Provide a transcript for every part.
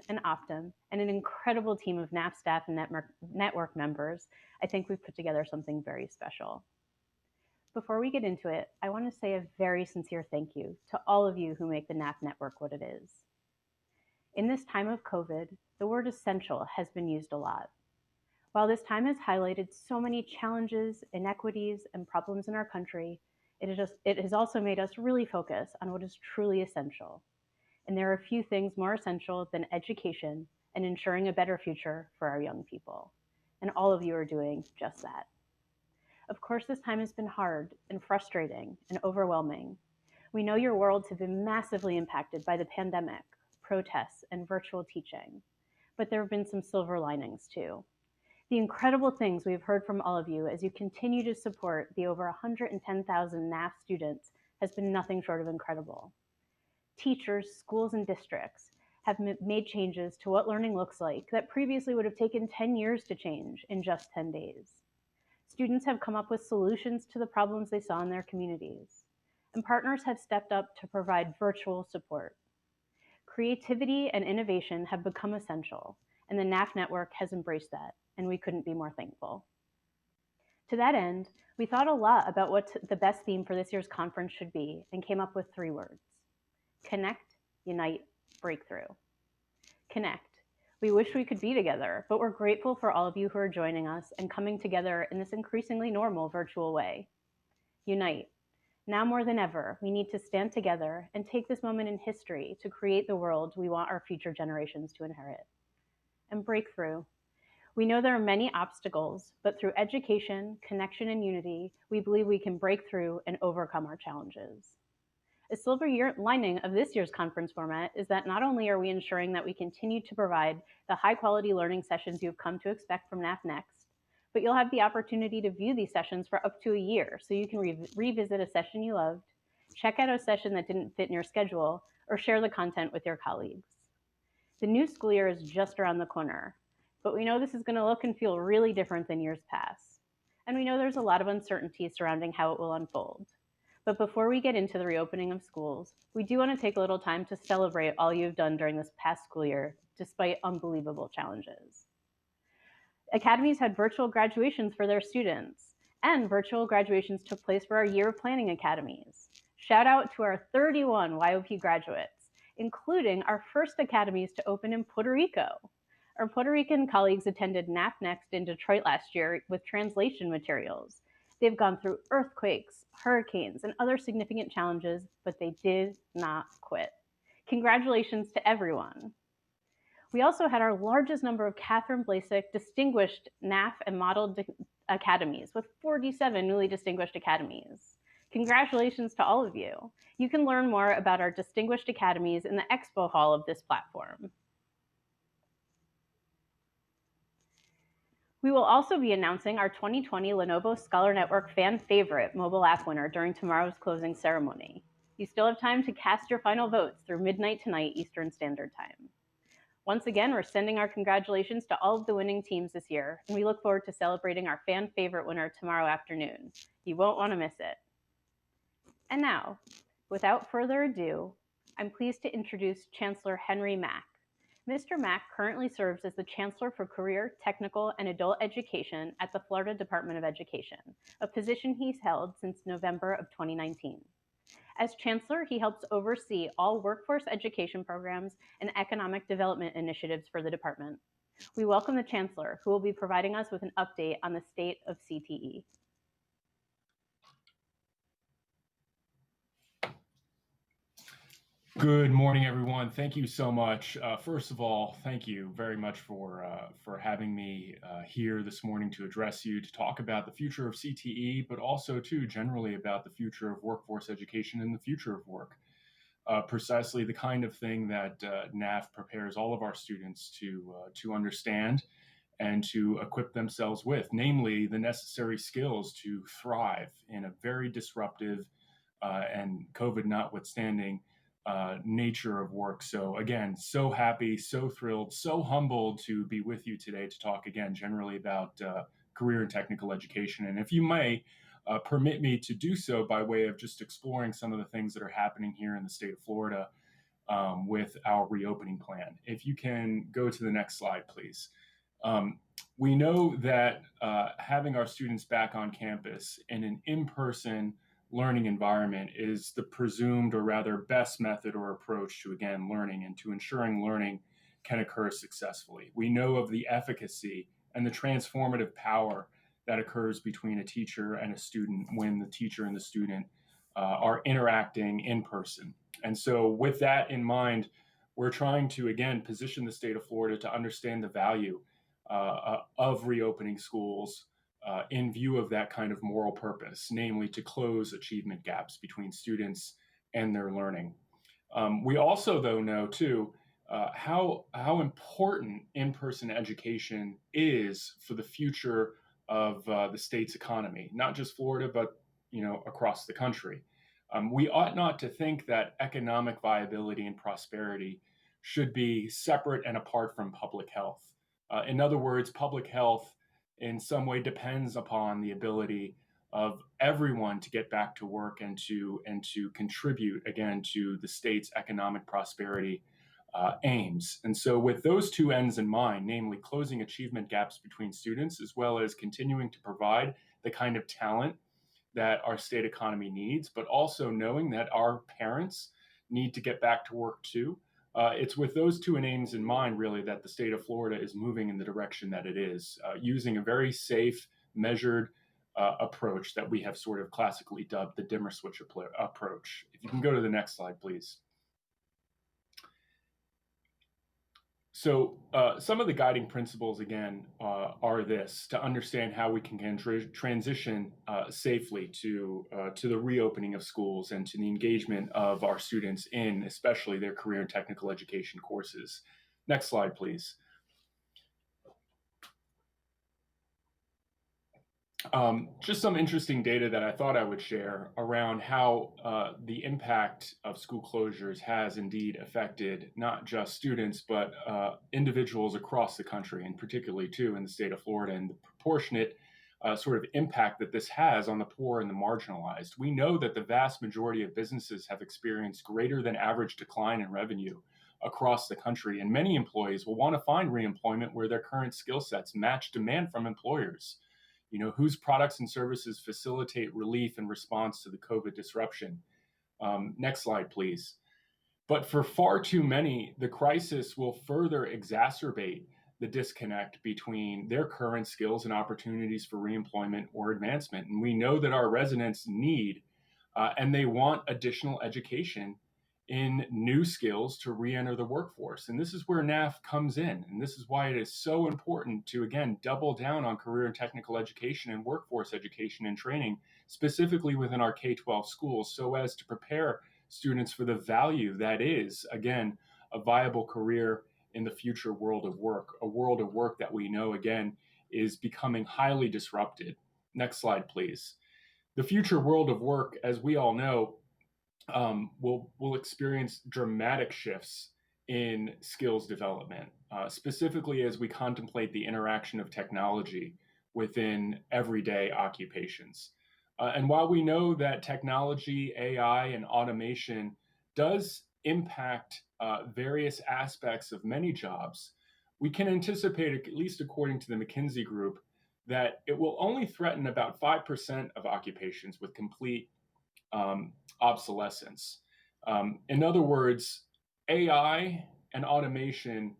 and Optum, and an incredible team of NAF staff and network members, I think we've put together something very special. Before we get into it, I want to say a very sincere thank you to all of you who make the NAF network what it is. In this time of COVID, the word essential has been used a lot. While this time has highlighted so many challenges, inequities, and problems in our country, it has also made us really focus on what is truly essential. And there are few things more essential than education and ensuring a better future for our young people. And all of you are doing just that. Of course, this time has been hard and frustrating and overwhelming. We know your worlds have been massively impacted by the pandemic, protests, and virtual teaching. But there have been some silver linings too. The incredible things we've heard from all of you as you continue to support the over 110,000 NAF students has been nothing short of incredible. Teachers, schools, and districts have made changes to what learning looks like that previously would have taken 10 years to change in just 10 days. Students have come up with solutions to the problems they saw in their communities, and partners have stepped up to provide virtual support. Creativity and innovation have become essential, and the NAF network has embraced that, and we couldn't be more thankful. To that end, we thought a lot about what the best theme for this year's conference should be and came up with 3 words: connect, unite, breakthrough. Connect. We wish we could be together, but we're grateful for all of you who are joining us and coming together in this increasingly normal virtual way. Unite. Now more than ever, we need to stand together and take this moment in history to create the world we want our future generations to inherit. And breakthrough. We know there are many obstacles, but through education, connection, and unity, we believe we can break through and overcome our challenges. A silver lining of this year's conference format is that not only are we ensuring that we continue to provide the high-quality learning sessions you've come to expect from NAF Next, but you'll have the opportunity to view these sessions for up to a year, so you can revisit a session you loved, check out a session that didn't fit in your schedule, or share the content with your colleagues. The new school year is just around the corner, but we know this is going to look and feel really different than years past. And we know there's a lot of uncertainty surrounding how it will unfold. But before we get into the reopening of schools, we do want to take a little time to celebrate all you've done during this past school year, despite unbelievable challenges. Academies had virtual graduations for their students, and virtual graduations took place for our year of planning academies. Shout out to our 31 YOP graduates, including our first academies to open in Puerto Rico. Our Puerto Rican colleagues attended NAF Next in Detroit last year with translation materials. They've gone through earthquakes, hurricanes, and other significant challenges, but they did not quit. Congratulations to everyone. We also had our largest number of Catherine Blasek distinguished NAF and modeled academies with 47 newly distinguished academies. Congratulations to all of you. You can learn more about our distinguished academies in the expo hall of this platform. We will also be announcing our 2020 Lenovo Scholar Network Fan Favorite mobile app winner during tomorrow's closing ceremony. You still have time to cast your final votes through midnight tonight Eastern Standard Time. Once again, we're sending our congratulations to all of the winning teams this year, and we look forward to celebrating our Fan Favorite winner tomorrow afternoon. You won't want to miss it. And now, without further ado, I'm pleased to introduce Chancellor Henry Mack. Mr. Mack currently serves as the Chancellor for Career, Technical, and Adult Education at the Florida Department of Education, a position he's held since November of 2019. As Chancellor, he helps oversee all workforce education programs and economic development initiatives for the department. We welcome the Chancellor, who will be providing us with an update on the state of CTE. Good morning, everyone. Thank you so much. First of all, thank you very much for having me here this morning to address you, to talk about the future of CTE, but also too generally about the future of workforce education and the future of work. Precisely the kind of thing that NAF prepares all of our students to understand and to equip themselves with, namely the necessary skills to thrive in a very disruptive and COVID notwithstanding nature of work. So again, so happy, so thrilled, so humbled to be with you today to talk again generally about career and technical education. And if you may, permit me to do so by way of just exploring some of the things that are happening here in the state of Florida with our reopening plan. If you can go to the next slide, please. We know that having our students back on campus in an in-person learning environment is the presumed, or rather best method or approach to, again, learning and to ensuring learning can occur successfully. We know of the efficacy and the transformative power that occurs between a teacher and a student when the teacher and the student are interacting in person. And so with that in mind, we're trying to, again, position the state of Florida to understand the value of reopening schools in view of that kind of moral purpose, namely to close achievement gaps between students and their learning. We also, though, know, too, how important in-person education is for the future of the state's economy, not just Florida, but across the country. We ought not to think that economic viability and prosperity should be separate and apart from public health. In other words, public health in some way depends upon the ability of everyone to get back to work and to contribute, again, to the state's economic prosperity aims. And so with those two ends in mind, namely closing achievement gaps between students, as well as continuing to provide the kind of talent that our state economy needs, but also knowing that our parents need to get back to work too. It's with those two aims in mind, really, that the state of Florida is moving in the direction that it is, using a very safe, measured approach that we have sort of classically dubbed the dimmer switch approach. If you can go to the next slide, please. So some of the guiding principles, again, are this: to understand how we can transition safely to the reopening of schools and to the engagement of our students in especially their career and technical education courses. Next slide, please. Just some interesting data that I thought I would share around how the impact of school closures has indeed affected not just students, but individuals across the country, and particularly too in the state of Florida, and the proportionate sort of impact that this has on the poor and the marginalized. We know that the vast majority of businesses have experienced greater than average decline in revenue across the country, and many employees will want to find reemployment where their current skill sets match demand from employers, whose products and services facilitate relief and response to the COVID disruption. Next slide, please. But for far too many, the crisis will further exacerbate the disconnect between their current skills and opportunities for reemployment or advancement. And we know that our residents need and they want additional education in new skills to re-enter the workforce. And this is where NAF comes in. And this is why it is so important to, again, double down on career and technical education and workforce education and training, specifically within our K-12 schools, so as to prepare students for the value that is, again, a viable career in the future world of work, a world of work that we know, again, is becoming highly disrupted. Next slide, please. The future world of work, as we all know, will experience dramatic shifts in skills development, specifically as we contemplate the interaction of technology within everyday occupations. And while we know that technology, AI, and automation does impact various aspects of many jobs, we can anticipate, at least according to the McKinsey Group, that it will only threaten about 5% of occupations with complete obsolescence. In other words, AI and automation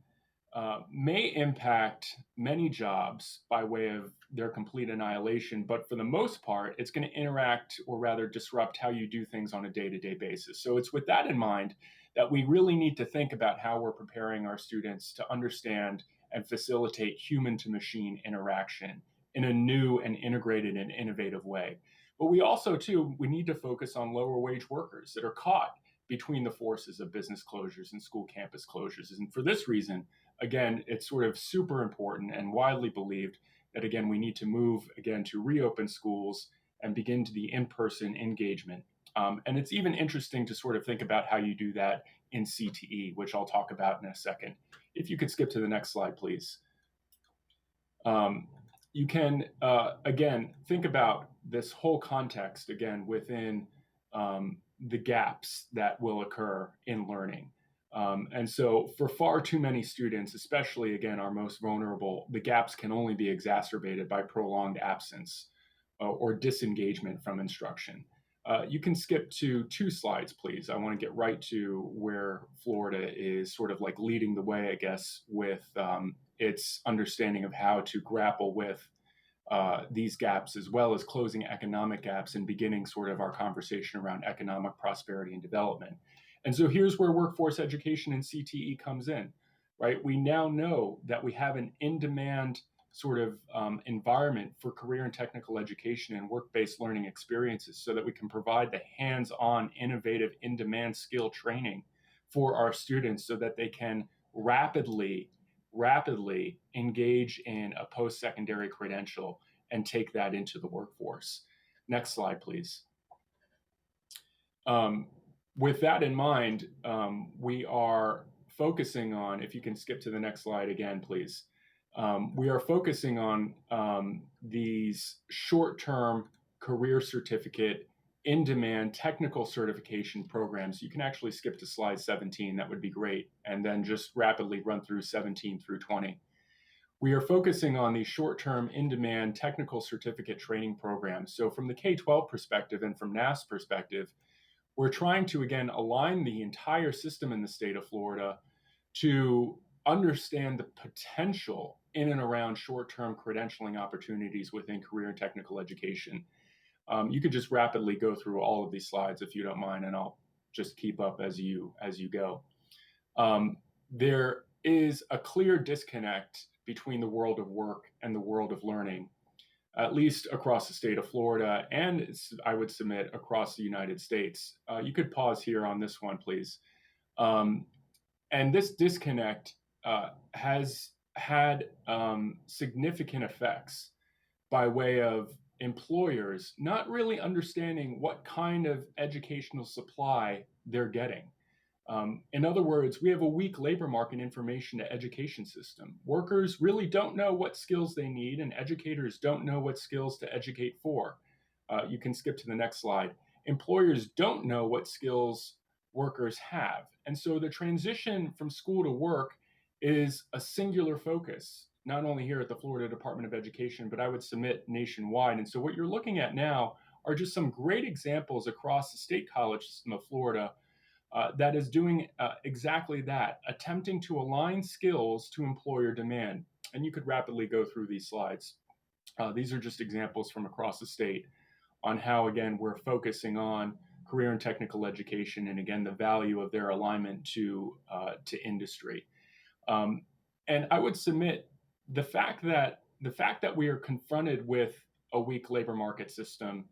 may impact many jobs by way of their complete annihilation, but for the most part, it's going to interact, or rather disrupt, how you do things on a day-to-day basis. So it's with that in mind that we really need to think about how we're preparing our students to understand and facilitate human-to-machine interaction in a new and integrated and innovative way. But we also, too, we need to focus on lower wage workers that are caught between the forces of business closures and school campus closures. And for this reason, again, it's sort of super important and widely believed that, again, we need to move, again, to reopen schools and begin to the in-person engagement. And it's even interesting to sort of think about how you do that in CTE, which I'll talk about in a second. If you could skip to the next slide, please. You can, again, think about this whole context, again, within the gaps that will occur in learning. And so for far too many students, especially again, our most vulnerable, the gaps can only be exacerbated by prolonged absence or disengagement from instruction. You can skip to 2 slides, please. I want to get right to where Florida is sort of like leading the way, I guess, with its understanding of how to grapple with these gaps, as well as closing economic gaps and beginning sort of our conversation around economic prosperity and development. And so here's where workforce education and CTE comes in, right? We now know that we have an in-demand sort of environment for career and technical education and work-based learning experiences so that we can provide the hands-on, innovative, in-demand skill training for our students so that they can rapidly engage in a post-secondary credential and take that into the workforce. Next slide, please. With that in mind, we are focusing on, if you can skip to the next slide again, please. We are focusing on these short-term career certificate in-demand technical certification programs. You can actually skip to slide 17, that would be great, and then just rapidly run through 17 through 20. We are focusing on these short-term in-demand technical certificate training programs. So from the K-12 perspective and from NAF's perspective, we're trying to, again, align the entire system in the state of Florida to understand the potential in and around short-term credentialing opportunities within career and technical education. You could just rapidly go through all of these slides if you don't mind, and I'll just keep up as you go. There is a clear disconnect between the world of work and the world of learning, at least across the state of Florida, and I would submit across the United States. You could pause here on this one, please. And this disconnect has had significant effects by way of employers not really understanding what kind of educational supply they're getting. In other words, we have a weak labor market information to education system. Workers really don't know what skills they need, and educators don't know what skills to educate for. You can skip to the next slide. Employers don't know what skills workers have. And so the transition from school to work is a singular focus, not only here at the Florida Department of Education, but I would submit nationwide. And so what you're looking at now are just some great examples across the state college system of Florida that is doing exactly that, attempting to align skills to employer demand. And you could rapidly go through these slides. These are just examples from across the state on how, again, we're focusing on career and technical education, and again, the value of their alignment to industry. And I would submit the fact that we are confronted with a weak labor market system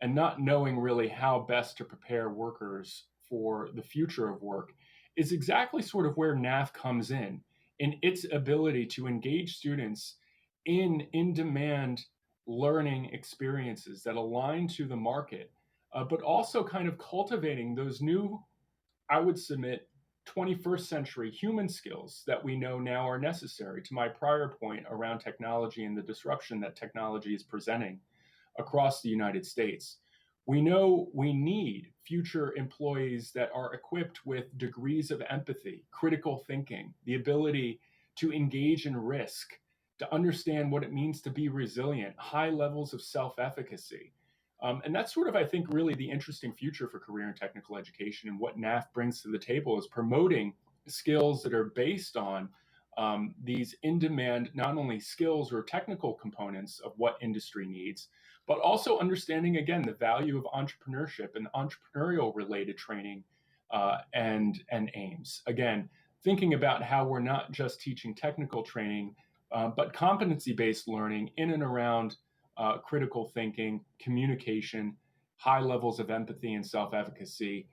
and not knowing really how best to prepare workers for the future of work is exactly sort of where NAF comes in its ability to engage students in in-demand learning experiences that align to the market, but also kind of cultivating those new, I would submit, 21st century human skills that we know now are necessary, to my prior point around technology and the disruption that technology is presenting across the United States. We know we need future employees that are equipped with degrees of empathy, critical thinking, the ability to engage in risk, to understand what it means to be resilient, high levels of self-efficacy. And that's sort of, I think, really the interesting future for career and technical education, and what NAF brings to the table is promoting skills that are based on these in-demand, not only skills or technical components of what industry needs, but also understanding, again, the value of entrepreneurship and entrepreneurial related training and aims. Again, thinking about how we're not just teaching technical training, but competency-based learning in and around critical thinking, communication, high levels of empathy and self-efficacy,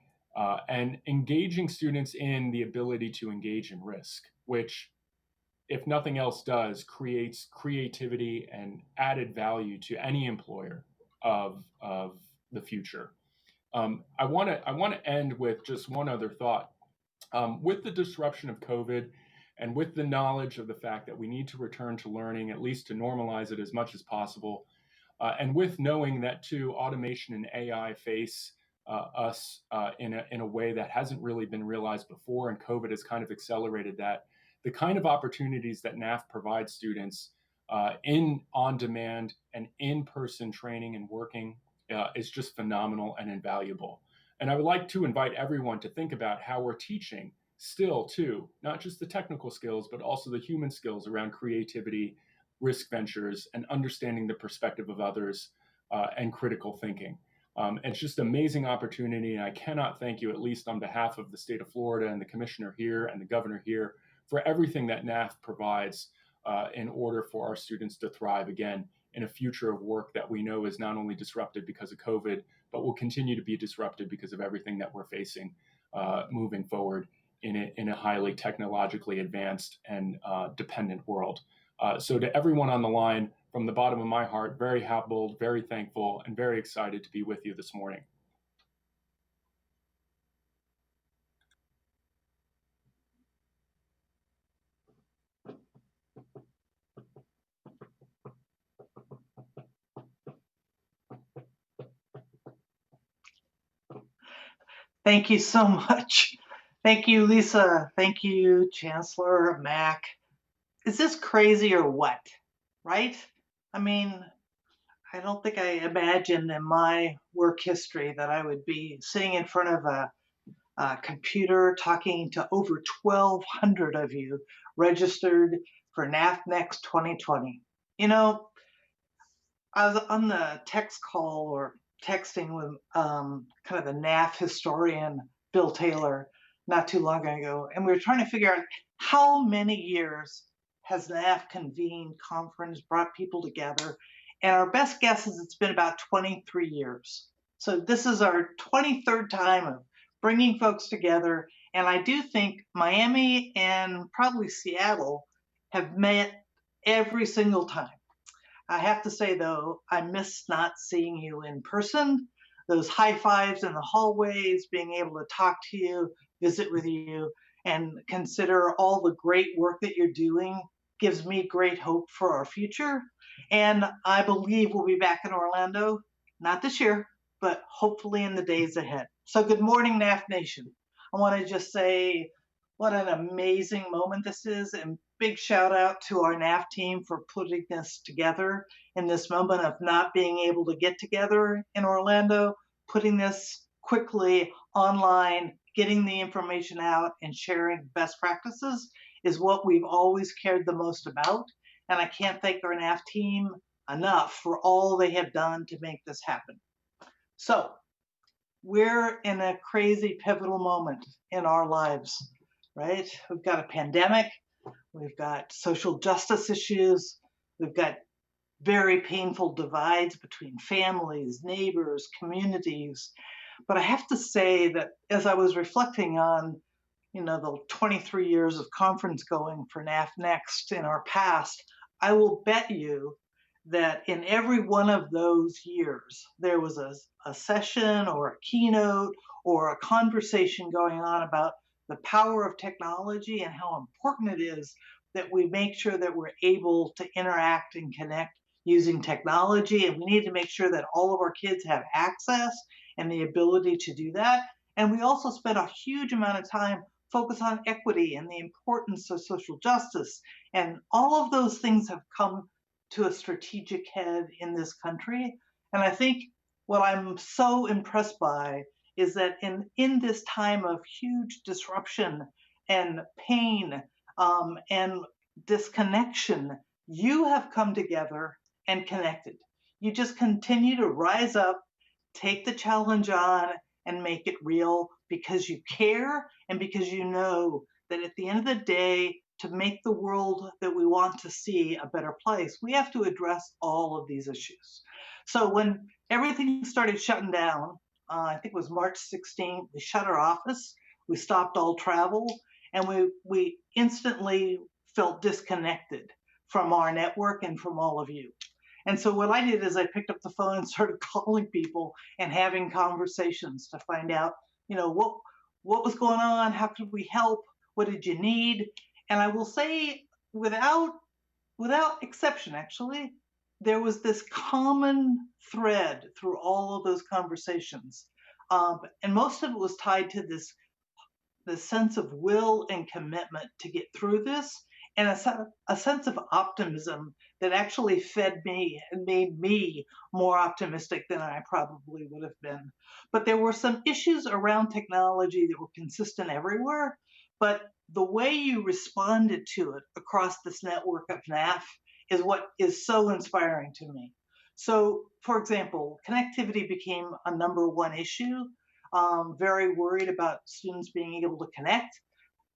and engaging students in the ability to engage in risk, which, if nothing else does, creates creativity and added value to any employer of the future. I want to end with just one other thought. With the disruption of COVID, and with the knowledge of the fact that we need to return to learning, at least to normalize it as much as possible, and with knowing that too, automation and AI face us in a way that hasn't really been realized before, and COVID has kind of accelerated that. The kind of opportunities that NAF provides students in on-demand and in-person training and working is just phenomenal and invaluable. And I would like to invite everyone to think about how we're teaching still too, not just the technical skills, but also the human skills around creativity, risk ventures, and understanding the perspective of others and critical thinking. It's just an amazing opportunity, and I cannot thank you, at least on behalf of the state of Florida and the commissioner here and the governor here, for everything that NAF provides in order for our students to thrive again in a future of work that we know is not only disrupted because of COVID, but will continue to be disrupted because of everything that we're facing moving forward in a highly technologically advanced and dependent world. So to everyone on the line, from the bottom of my heart, very humbled, very thankful, and very excited to be with you this morning. Thank you so much. Thank you, Lisa. Thank you, Chancellor Mack. Is this crazy or what? Right? I mean, I don't think I imagined in my work history that I would be sitting in front of a computer talking to over 1,200 of you registered for NAF Next 2020. You know, I was on the text call or texting with kind of the NAF historian, Bill Taylor, not too long ago, and we were trying to figure out how many years has NAF convened, conference, brought people together, and our best guess is it's been about 23 years. So this is our 23rd time of bringing folks together, and I do think Miami and probably Seattle have met every single time. I have to say, though, I miss not seeing you in person. Those high fives in the hallways, being able to talk to you, visit with you, and consider all the great work that you're doing gives me great hope for our future. And I believe we'll be back in Orlando, not this year, but hopefully in the days ahead. So good morning, NAF Nation. I want to just say what an amazing moment this is, and big shout out to our NAF team for putting this together in this moment of not being able to get together in Orlando, putting this quickly online, getting the information out, and sharing best practices is what we've always cared the most about. And I can't thank our NAF team enough for all they have done to make this happen. So we're in a crazy pivotal moment in our lives, right? We've got a pandemic, we've got social justice issues, we've got very painful divides between families, neighbors, communities. But I have to say that as I was reflecting on, the 23 years of conference going for NAF Next in our past, I will bet you that in every one of those years, there was a session or a keynote or a conversation going on about the power of technology and how important it is that we make sure that we're able to interact and connect using technology. And we need to make sure that all of our kids have access and the ability to do that. And we also spent a huge amount of time focused on equity and the importance of social justice. And all of those things have come to a strategic head in this country. And I think what I'm so impressed by is that in this time of huge disruption and pain and disconnection, you have come together and connected. You just continue to rise up, take the challenge on, and make it real because you care and because you know that at the end of the day, to make the world that we want to see a better place, we have to address all of these issues. So when everything started shutting down, I think it was March 16th, we shut our office, we stopped all travel, and we instantly felt disconnected from our network and from all of you. And so what I did is I picked up the phone and started calling people and having conversations to find out, what was going on, how could we help, what did you need? And I will say, without exception, actually, there was this common thread through all of those conversations And most of it was tied to the sense of will and commitment to get through this, and a sense of optimism that actually fed me and made me more optimistic than I probably would have been. But there were some issues around technology that were consistent everywhere, but the way you responded to it across this network of NAF is what is so inspiring to me. So, for example, connectivity became a number one issue. Very worried about students being able to connect,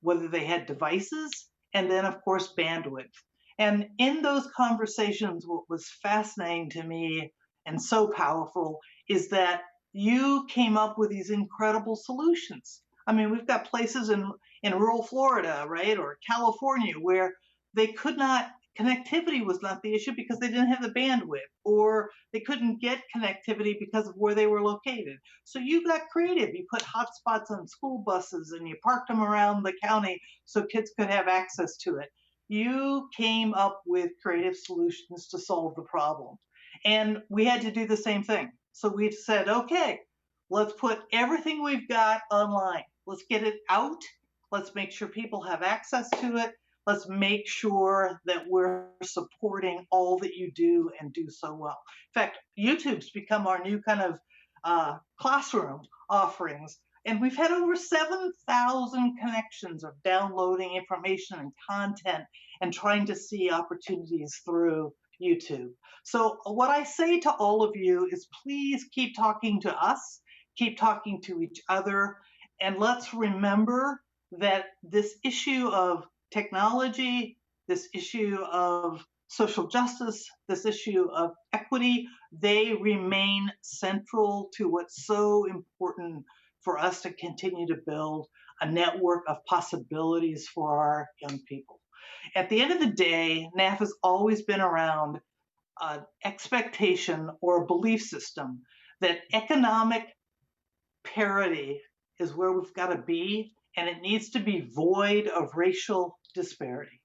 whether they had devices, and then, of course, bandwidth. And in those conversations, what was fascinating to me and so powerful is that you came up with these incredible solutions. I mean, we've got places in rural Florida, right, or California, where they could not, connectivity was not the issue because they didn't have the bandwidth, or they couldn't get connectivity because of where they were located. So you got creative. You put hotspots on school buses and you parked them around the county so kids could have access to it. You came up with creative solutions to solve the problem. And we had to do the same thing. So we said, okay, let's put everything we've got online. Let's get it out. Let's make sure people have access to it. Let's make sure that we're supporting all that you do and do so well. In fact, YouTube's become our new kind of classroom offerings. And we've had over 7,000 connections of downloading information and content and trying to see opportunities through YouTube. So what I say to all of you is please keep talking to us, keep talking to each other, and let's remember that this issue of technology, this issue of social justice, this issue of equity, they remain central to what's so important for us to continue to build a network of possibilities for our young people. At the end of the day, NAF has always been around an expectation or a belief system that economic parity is where we've got to be, and it needs to be void of racial disparity.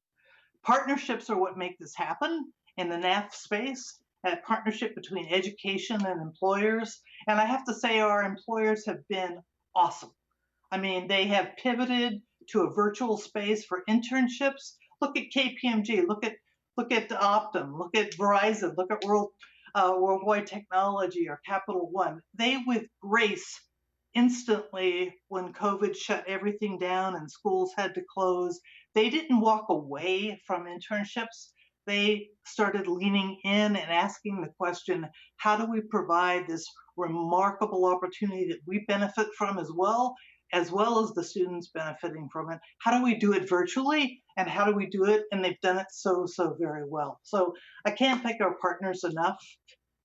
Partnerships are what make this happen in the NAF space, a partnership between education and employers. And I have to say, our employers have been awesome. I mean, they have pivoted to a virtual space for internships. Look at KPMG, look at Optum, look at Verizon, look at Worldwide Technology or Capital One. They, with grace, instantly, when COVID shut everything down and schools had to close, they didn't walk away from internships. They started leaning in and asking the question, how do we provide this remarkable opportunity that we benefit from as well as the students benefiting from it? How do we do it virtually? And how do we do it? And they've done it so very well. So I can't thank our partners enough.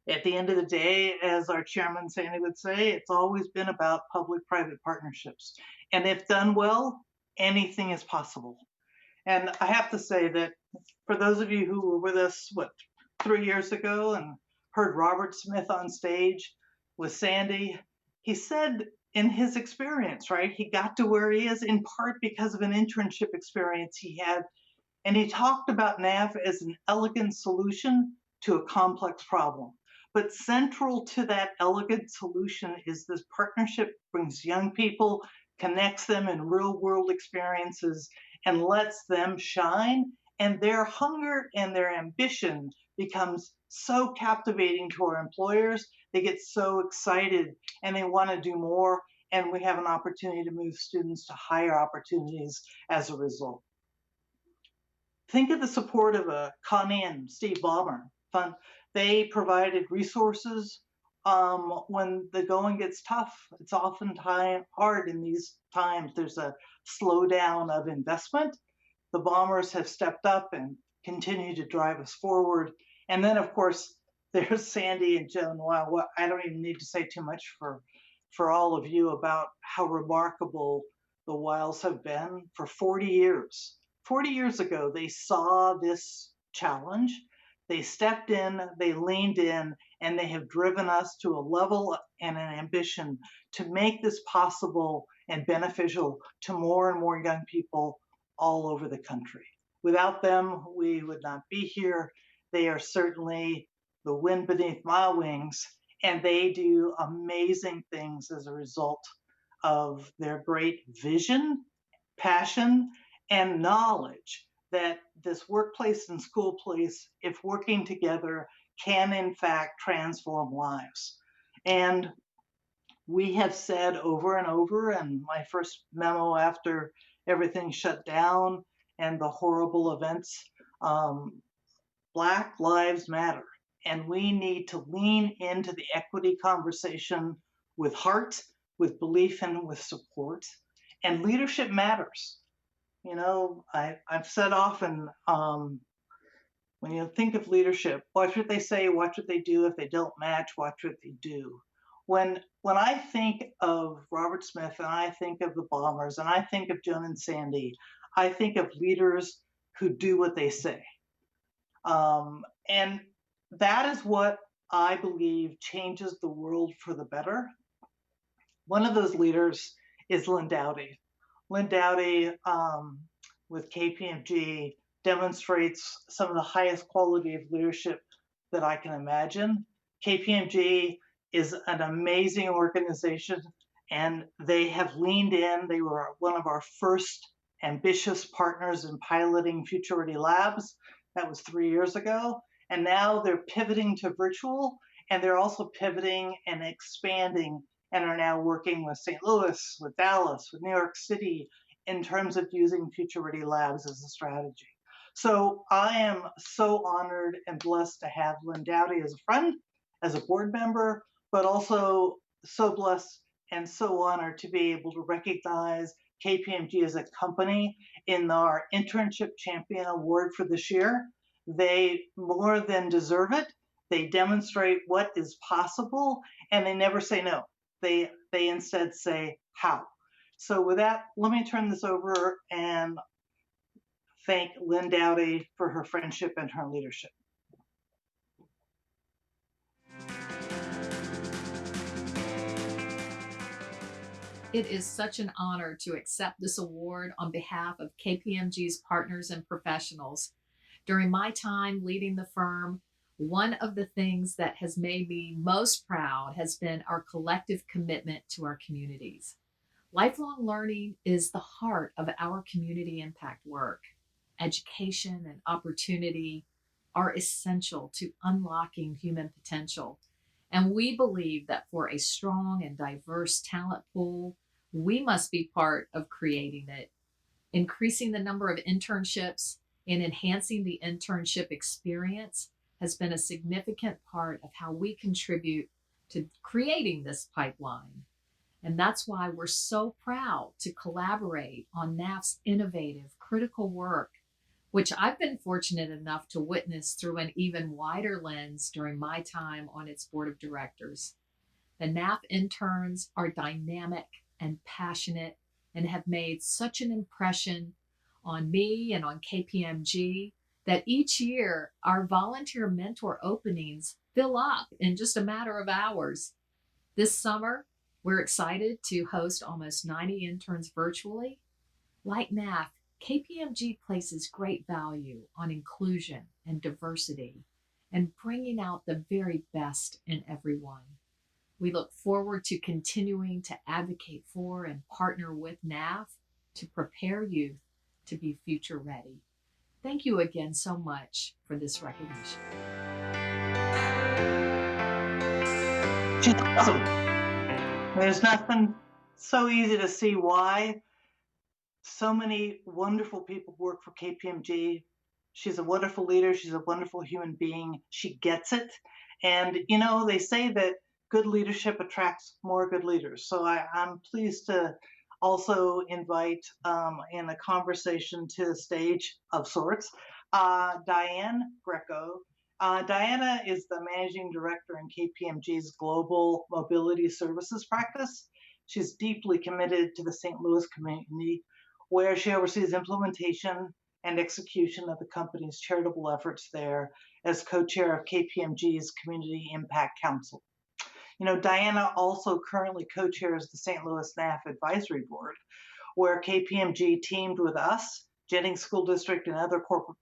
At the end of the day, as our chairman Sandy would say, it's always been about public-private partnerships. And if done well, anything is possible. And I have to say that for those of you who were with us, 3 years ago and heard Robert Smith on stage with Sandy, he said in his experience, right, he got to where he is in part because of an internship experience he had. And he talked about NAF as an elegant solution to a complex problem. But central to that elegant solution is this partnership brings young people, connects them in real world experiences, and lets them shine. And their hunger and their ambition becomes so captivating to our employers. They get so excited and they want to do more. And we have an opportunity to move students to higher opportunities as a result. Think of the support of Connie and Steve Ballmer. They provided resources when the going gets tough. It's often hard in these times. There's a slowdown of investment. The Bombers have stepped up and continue to drive us forward. And then, of course, there's Sandy and Joan. Wow, I don't even need to say too much for all of you about how remarkable the Wiles have been for 40 years. 40 years ago, they saw this challenge. They stepped in, they leaned in, and they have driven us to a level and an ambition to make this possible and beneficial to more and more young people all over the country. Without them, we would not be here. They are certainly the wind beneath my wings, And they do amazing things as a result of their great vision, passion, and knowledge that this workplace and school place, if working together, can in fact transform lives. And we have said over and over, and my first memo after everything shut down and the horrible events, Black Lives Matter. And we need to lean into the equity conversation with heart, with belief, and with support. And leadership matters. You know, I've said often, when you think of leadership, watch what they say, watch what they do. If they don't match, watch what they do. When I think of Robert Smith and I think of the bombers and I think of Joan and Sandy, I think of leaders who do what they say. And that is what I believe changes the world for the better. One of those leaders is Lynn Dowdy. Lynn Dowdy, with KPMG, demonstrates some of the highest quality of leadership that I can imagine. KPMG is an amazing organization, and they have leaned in. They were one of our first ambitious partners in piloting Future Ready Labs. That was 3 years ago. And now they're pivoting to virtual, and they're also pivoting and expanding and are now working with St. Louis, with Dallas, with New York City in terms of using Future Ready Labs as a strategy. So I am so honored and blessed to have Lynn Dowdy as a friend, as a board member, but also so blessed and so honored to be able to recognize KPMG as a company in our Internship Champion Award for this year. They more than deserve it. They demonstrate what is possible, and they never say no. They instead say how. So with that, let me turn this over and thank Lynn Dowdy for her friendship and her leadership. It is such an honor to accept this award on behalf of KPMG's partners and professionals. During my time leading the firm, one of the things that has made me most proud has been our collective commitment to our communities. Lifelong learning is the heart of our community impact work. Education and opportunity are essential to unlocking human potential. And we believe that for a strong and diverse talent pool, we must be part of creating it. Increasing the number of internships and enhancing the internship experience has been a significant part of how we contribute to creating this pipeline. And that's why we're so proud to collaborate on NAF's innovative, critical work, which I've been fortunate enough to witness through an even wider lens during my time on its board of directors. The NAF interns are dynamic and passionate and have made such an impression on me and on KPMG that each year our volunteer mentor openings fill up in just a matter of hours. This summer, we're excited to host almost 90 interns virtually. Like NAF, KPMG places great value on inclusion and diversity and bringing out the very best in everyone. We look forward to continuing to advocate for and partner with NAF to prepare youth to be future ready. Thank you again so much for this recognition. She's awesome. There's nothing so easy to see why so many wonderful people work for KPMG. She's a wonderful leader. She's a wonderful human being. She gets it. And, you know, they say that good leadership attracts more good leaders. So I'm pleased to also invite in a conversation to the stage of sorts, Diane Greco. Diana is the managing director in KPMG's Global Mobility Services practice. She's deeply committed to the St. Louis community, where she oversees implementation and execution of the company's charitable efforts there as co-chair of KPMG's Community Impact Council. You know, Diana also currently co-chairs the St. Louis NAF Advisory Board, where KPMG teamed with us, Jennings School District, and other corporate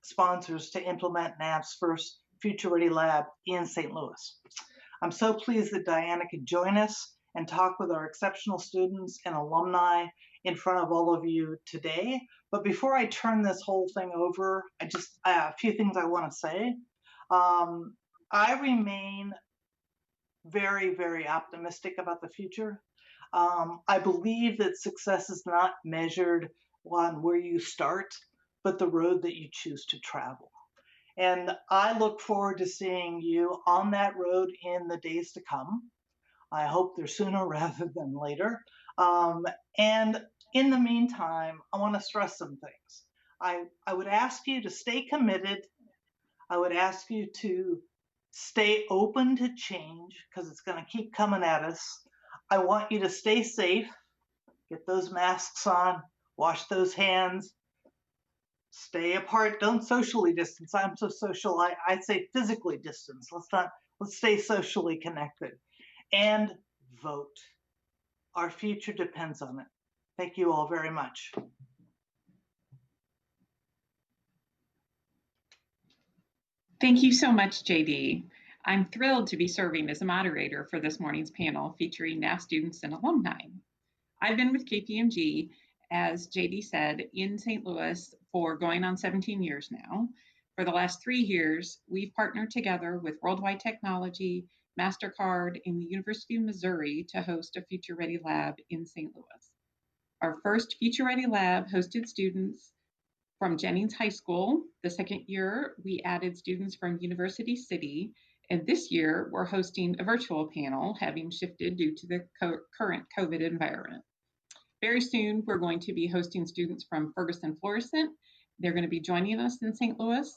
sponsors to implement NAF's first Future Ready Lab in St. Louis. I'm so pleased that Diana could join us and talk with our exceptional students and alumni in front of all of you today. But before I turn this whole thing over, a few things I want to say. I remain very, very optimistic about the future. I believe that success is not measured on where you start, but the road that you choose to travel. And I look forward to seeing you on that road in the days to come. I hope they're sooner rather than later. And in the meantime, I want to stress some things. I would ask you to stay committed. I would ask you to stay open to change because it's going to keep coming at us. I want you to stay safe, get those masks on, wash those hands, stay apart, don't socially distance. I'm so social, I say physically distance. Let's stay socially connected. And vote. Our future depends on it. Thank you all very much. Thank you so much, JD. I'm thrilled to be serving as a moderator for this morning's panel featuring NAF students and alumni. I've been with KPMG, as JD said, in St. Louis for going on 17 years now. For the last 3 years, we've partnered together with Worldwide Technology, MasterCard, and the University of Missouri to host a Future Ready Lab in St. Louis. Our first Future Ready Lab hosted students from Jennings High School. The second year, we added students from University City. And this year, we're hosting a virtual panel, having shifted due to the current COVID environment. Very soon, we're going to be hosting students from Ferguson Florissant. They're going to be joining us in St. Louis.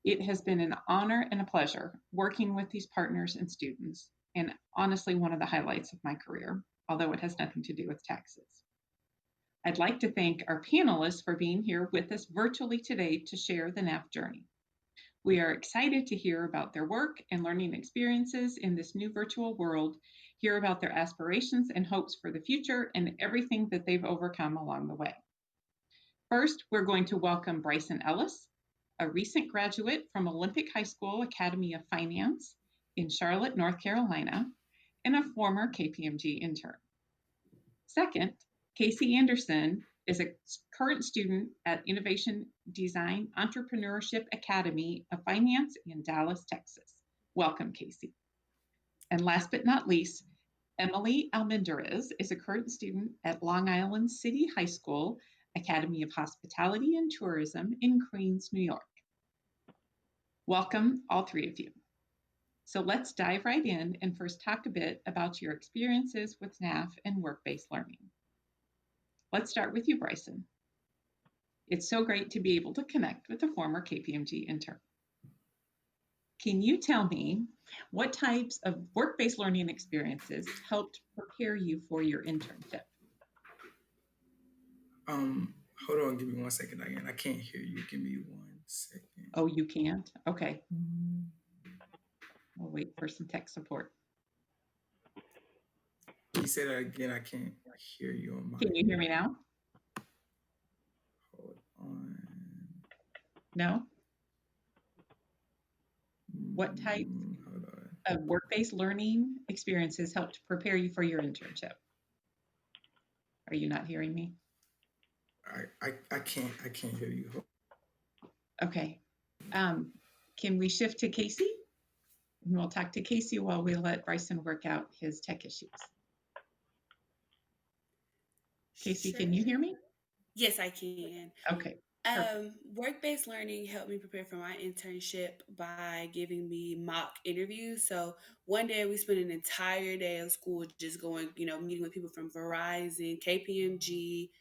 It has been an honor and a pleasure working with these partners and students, and honestly, one of the highlights of my career, although it has nothing to do with taxes. I'd like to thank our panelists for being here with us virtually today to share the NAF journey. We are excited to hear about their work and learning experiences in this new virtual world, hear about their aspirations and hopes for the future and everything that they've overcome along the way. First, we're going to welcome Bryson Ellis, a recent graduate from Olympic High School Academy of Finance in Charlotte, North Carolina, and a former KPMG intern. Second, Casey Anderson is a current student at Innovation Design Entrepreneurship Academy of Finance in Dallas, Texas. Welcome, Casey. And last but not least, Emily Almendarez is a current student at Long Island City High School Academy of Hospitality and Tourism in Queens, New York. Welcome, all three of you. So let's dive right in and first talk a bit about your experiences with NAF and work-based learning. Let's start with you, Bryson. It's so great to be able to connect with a former KPMG intern. Can you tell me what types of work-based learning experiences helped prepare you for your internship? Hold on, give me 1 second, Diane. I can't hear you. Give me 1 second. Oh, you can't? Okay. We'll wait for some tech support. Can you say that again? I can't hear you on my. Can you hear me now? Hold on. No? What type of work-based learning experiences helped prepare you for your internship? Are you not hearing me? I can't hear you. Okay. Can we shift to Casey? And we'll talk to Casey while we let Bryson work out his tech issues. Casey, Sure. can you hear me? Yes, I can. Okay. Work-based learning helped me prepare for my internship by giving me mock interviews. So one day we spent an entire day of school just going, meeting with people from Verizon, KPMG,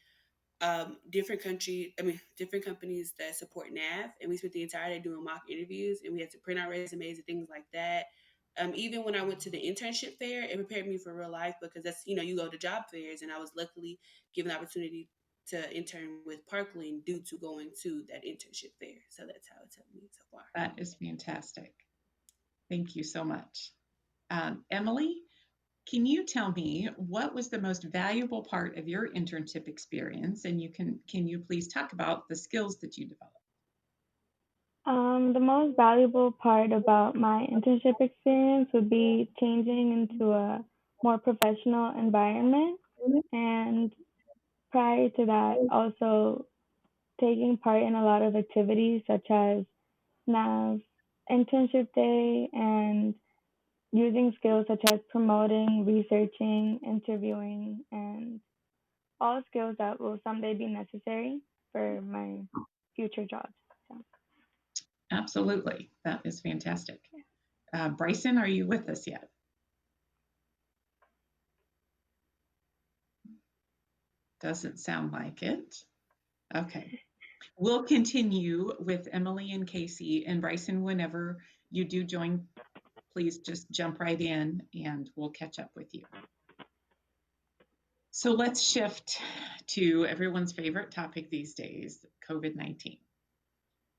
different companies that support NAF, and we spent the entire day doing mock interviews, and we had to print our resumes and things like that. Even when I went to the internship fair, it prepared me for real life because that's, you go to job fairs, and I was luckily given the opportunity to intern with Parkland due to going to that internship fair. So that's how it's helped me so far. That is fantastic. Thank you so much. Emily, can you tell me what was the most valuable part of your internship experience? And can you please talk about the skills that you developed? The most valuable part about my internship experience would be changing into a more professional environment, and prior to that, also taking part in a lot of activities such as NAF internship day and using skills such as promoting, researching, interviewing, and all skills that will someday be necessary for my future jobs. So, Absolutely. That is fantastic. Bryson, are you with us yet? Doesn't sound like it. Okay. We'll continue with Emily and Casey, and Bryson, whenever you do join, please just jump right in and we'll catch up with you. So let's shift to everyone's favorite topic these days, COVID-19.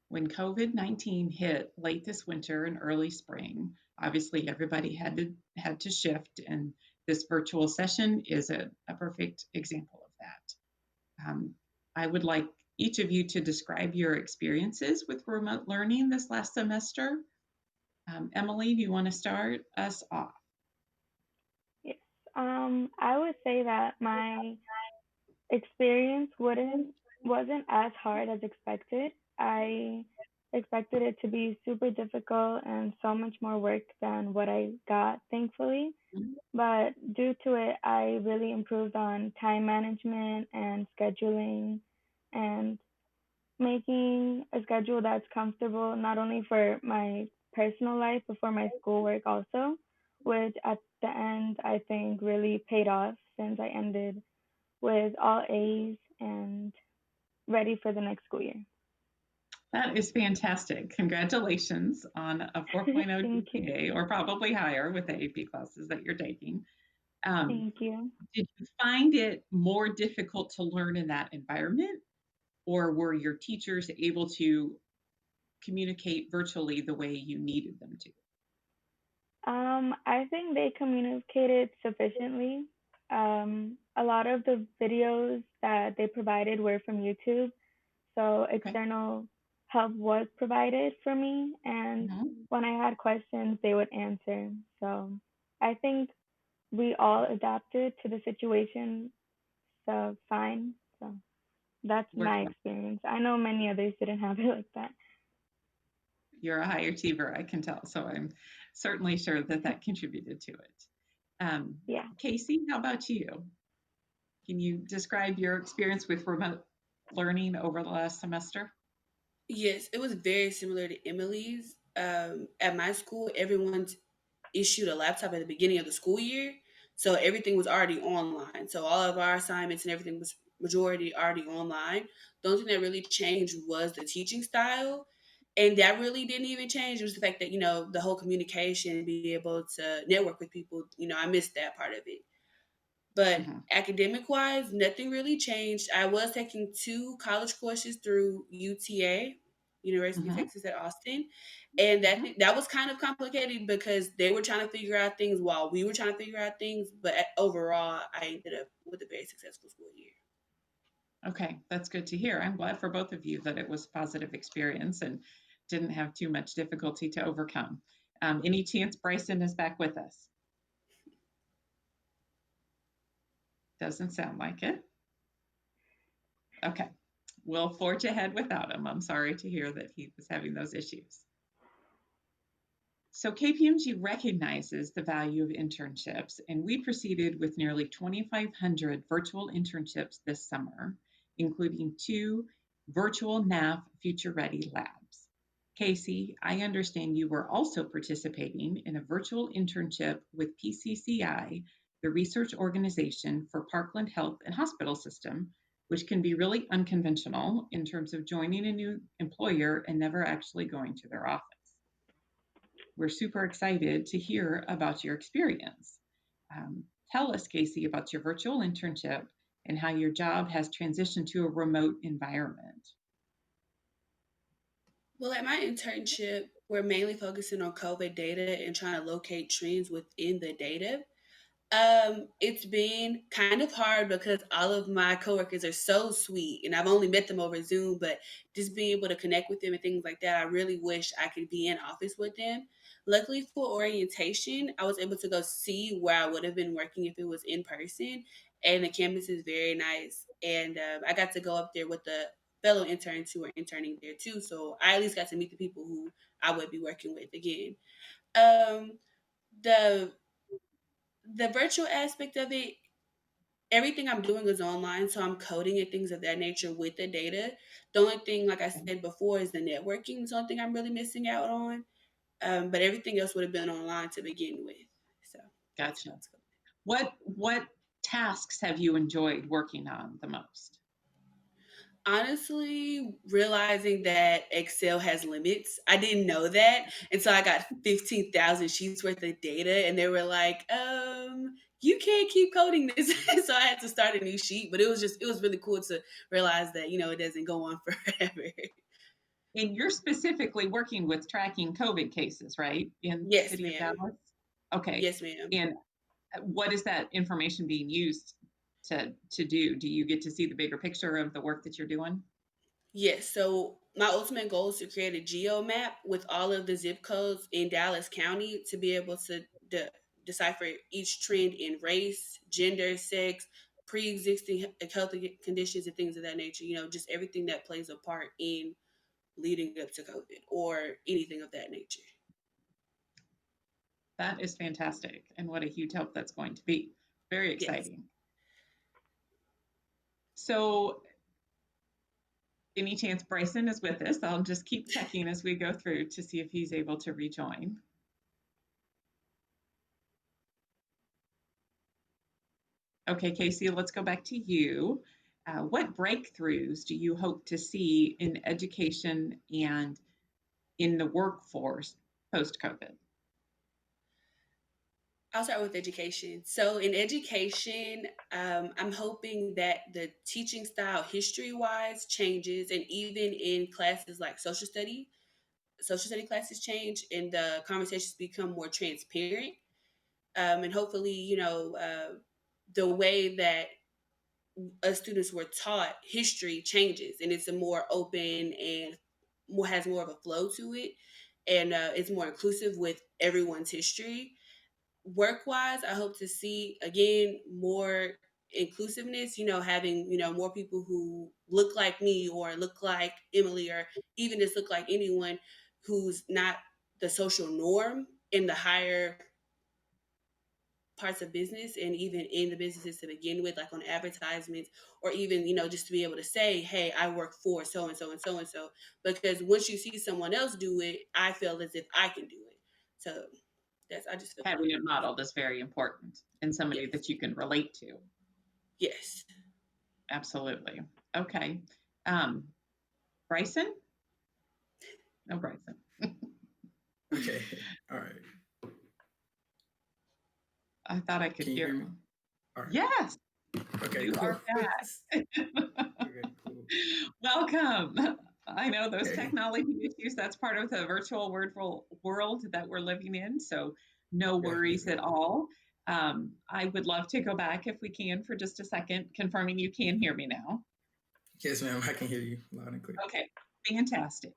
When COVID-19 hit late this winter and early spring, obviously everybody had to shift, and this virtual session is a perfect example of that. I would like each of you to describe your experiences with remote learning this last semester. Emily, do you want to start us off? yes, I would say that my experience wasn't as hard as expected. I expected it to be super difficult and so much more work than what I got, thankfully. But due to it, I really improved on time management and scheduling and making a schedule that's comfortable not only for my personal life but for my schoolwork also, which at the end I think really paid off since I ended with all A's and ready for the next school year. That is fantastic. Congratulations on a 4.0 Thank you. GPA, or probably higher with the AP classes that you're taking. Thank you. Did you find it more difficult to learn in that environment, or were your teachers able to communicate virtually the way you needed them to? I think they communicated sufficiently. A lot of the videos that they provided were from YouTube, so Okay. external help was provided for me. And Mhm. when I had questions, they would answer. So I think we all adapted to the situation, so fine. So that's my Worked well. experience. I know many others didn't have it like that. You're a high achiever, I can tell. So I'm certainly sure that that contributed to it. Yeah. Casey, how about you? Can you describe your experience with remote learning over the last semester? Yes, it was very similar to Emily's. At my school, everyone issued a laptop at the beginning of the school year, so everything was already online. So all of our assignments and everything was majority already online. The only thing that really changed was the teaching style, and that really didn't even change. It was the fact that the whole communication, be able to network with people. I missed that part of it. But Mhm. academic wise, nothing really changed. I was taking two college courses through UTA, University of Mhm. Texas at Austin, and that Mhm. that was kind of complicated because they were trying to figure out things while we were trying to figure out things. But overall, I ended up with a very successful school year. Okay, that's good to hear. I'm glad for both of you that it was a positive experience and didn't have too much difficulty to overcome. Any chance Bryson is back with us? Doesn't sound like it. Okay, we'll forge ahead without him. I'm sorry to hear that he was having those issues. So KPMG recognizes the value of internships, and we proceeded with nearly 2,500 virtual internships this summer, including 2 virtual NAF Future Ready labs. Casey, I understand you were also participating in a virtual internship with PCCI, the research organization for Parkland Health and Hospital System, which can be really unconventional in terms of joining a new employer and never actually going to their office. We're super excited to hear about your experience. Tell us, Casey, about your virtual internship and how your job has transitioned to a remote environment. Well, at my internship, we're mainly focusing on COVID data and trying to locate trends within the data. It's been kind of hard because all of my coworkers are so sweet and I've only met them over Zoom, but just being able to connect with them and things like that, I really wish I could be in office with them. Luckily for orientation, I was able to go see where I would have been working if it was in person, and the campus is very nice. And I got to go up there with the fellow interns who are interning there too, so I at least got to meet the people who I would be working with again. Um, the the virtual aspect of it, everything I'm doing is online, so I'm coding and things of that nature with the data. The only thing, like I said before, is the networking. Is the only thing I'm really missing out on. But everything else would have been online to begin with. So that's Gotcha. what's going. What tasks have you enjoyed working on the most? Honestly, realizing that Excel has limits, I didn't know that, and so I got 15,000 sheets worth of data, and they were like, you can't keep coding this," so I had to start a new sheet. But it was really cool to realize that it doesn't go on forever. And you're specifically working with tracking COVID cases, right, in the Yes, city of ma'am. Dallas? Okay. Yes, ma'am. And what is that information being used to do? Do you get to see the bigger picture of the work that you're doing? Yes. So my ultimate goal is to create a geo map with all of the zip codes in Dallas County to be able to decipher each trend in race, gender, sex, pre-existing health conditions, and things of that nature. Just everything that plays a part in leading up to COVID or anything of that nature. That is fantastic, and what a huge help that's going to be. Very Yes. exciting. So, any chance Bryson is with us? I'll just keep checking as we go through to see if he's able to rejoin. Okay, Casey, let's go back to you. What breakthroughs do you hope to see in education and in the workforce post-COVID? I'll start with education. So in education, I'm hoping that the teaching style, history wise, changes, and even in classes like social study classes change, and the conversations become more transparent. And hopefully, the way that us students were taught history changes, and it's a more open and has more of a flow to it, and it's more inclusive with everyone's history. Work wise, I hope to see again more inclusiveness, having, more people who look like me or look like Emily or even just look like anyone who's not the social norm in the higher parts of business and even in the businesses to begin with, like on advertisements, or even, just to be able to say, hey, I work for so and so and so and so. Because once you see someone else do it, I feel as if I can do it. So I just feel Having a model that's very important and somebody yes. that you can relate to. Yes. Absolutely. Okay. Bryson? No, Bryson. Okay. All right. I thought I could Can you hear hear me? him. All right. Yes, Okay, you cool. are back. Okay, cool. Welcome. I know those Hey. technology issues, that's part of the virtual world that we're living in. So no worries at all. I would love to go back if we can for just a second, confirming you can hear me now. Yes, ma'am. I can hear you loud and clear. Okay, fantastic.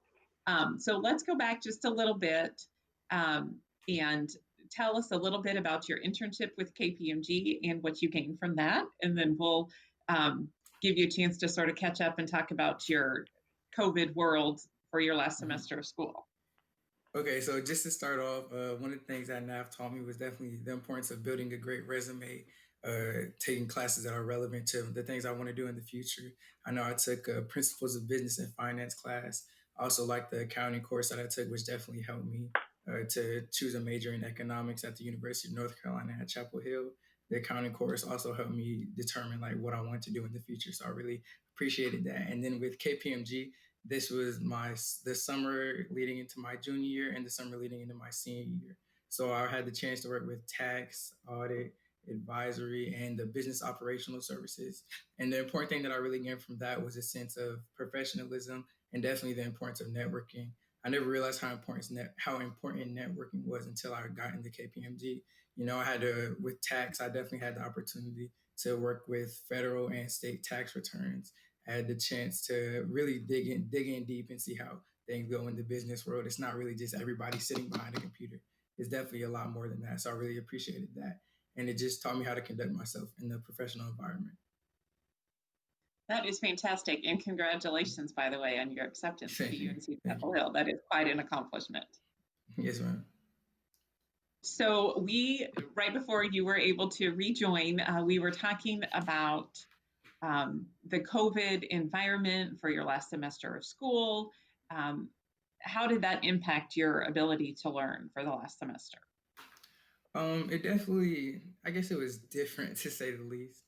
So let's go back just a little bit and tell us a little bit about your internship with KPMG and what you gained from that. And then we'll give you a chance to sort of catch up and talk about your COVID world for your last semester of school. Okay, so just to start off, one of the things that NAF taught me was definitely the importance of building a great resume, taking classes that are relevant to the things I want to do in the future. I know I took a Principles of Business and Finance class. I also like the accounting course that I took, which definitely helped me to choose a major in economics at the University of North Carolina at Chapel Hill. The accounting course also helped me determine like what I want to do in the future. So I really appreciated that. And then with KPMG, this was the summer leading into my junior year and the summer leading into my senior year. So I had the chance to work with tax, audit, advisory, and the business operational services. And the important thing that I really gained from that was a sense of professionalism and definitely the importance of networking. I never realized how important networking was until I got into KPMG. I had to, with tax, I definitely had the opportunity to work with federal and state tax returns. I had the chance to really dig in deep and see how things go in the business world. It's not really just everybody sitting behind a computer. It's definitely a lot more than that. So I really appreciated that. And it just taught me how to conduct myself in the professional environment. That is fantastic. And congratulations, by the way, on your acceptance Thank to you. UNC Chapel Hill. That is quite an accomplishment. Yes, ma'am. So right before you were able to rejoin, we were talking about the COVID environment for your last semester of school. How did that impact your ability to learn for the last semester? It definitely, I guess it was different to say the least.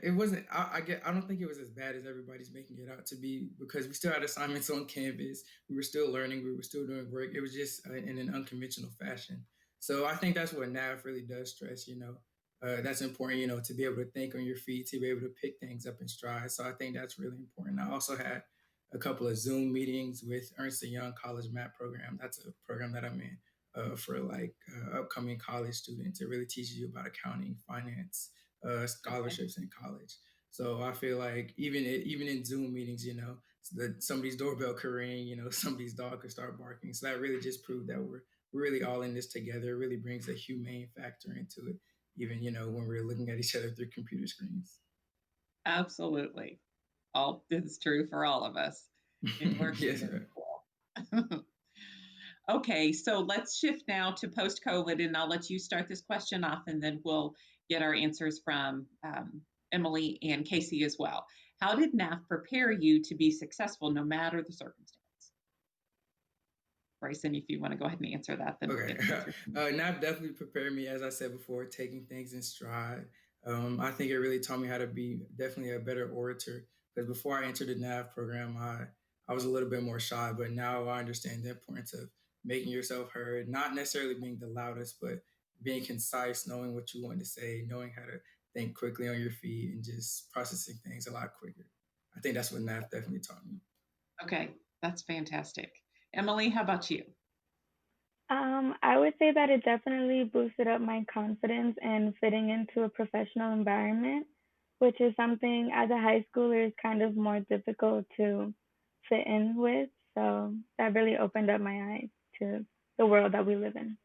It wasn't, I don't think it was as bad as everybody's making it out to be, because we still had assignments on Canvas. We were still learning. We were still doing work. It was just in an unconventional fashion. So I think that's what NAF really does stress, that's important, to be able to think on your feet, to be able to pick things up in stride. So I think that's really important. I also had a couple of Zoom meetings with Ernst & Young College Math Program. That's a program that I'm in for upcoming college students. It really teaches you about accounting, finance, scholarships in college. So I feel like even in Zoom meetings, somebody's doorbell could ring, somebody's dog could start barking. So that really just proved that we're really all in this together. It really brings a humane factor into it, even when we're looking at each other through computer screens. Absolutely. All this is true for all of us in working Yes, in school. Okay, so let's shift now to post-COVID, and I'll let you start this question off, and then we'll get our answers from Emily and Casey as well. How did NAF prepare you to be successful no matter the circumstance? Bryson, if you want to go ahead and answer that, then okay. NAF definitely prepared me, as I said before, taking things in stride. I think it really taught me how to be definitely a better orator, because before I entered the NAF program, I was a little bit more shy, but now I understand the importance of making yourself heard, not necessarily being the loudest, but being concise, knowing what you want to say, knowing how to think quickly on your feet, and just processing things a lot quicker. I think that's what NAF definitely taught me. Okay, that's fantastic. Emily, how about you? I would say that it definitely boosted up my confidence in fitting into a professional environment, which is something as a high schooler is kind of more difficult to fit in with. So that really opened up my eyes to the world that we live in.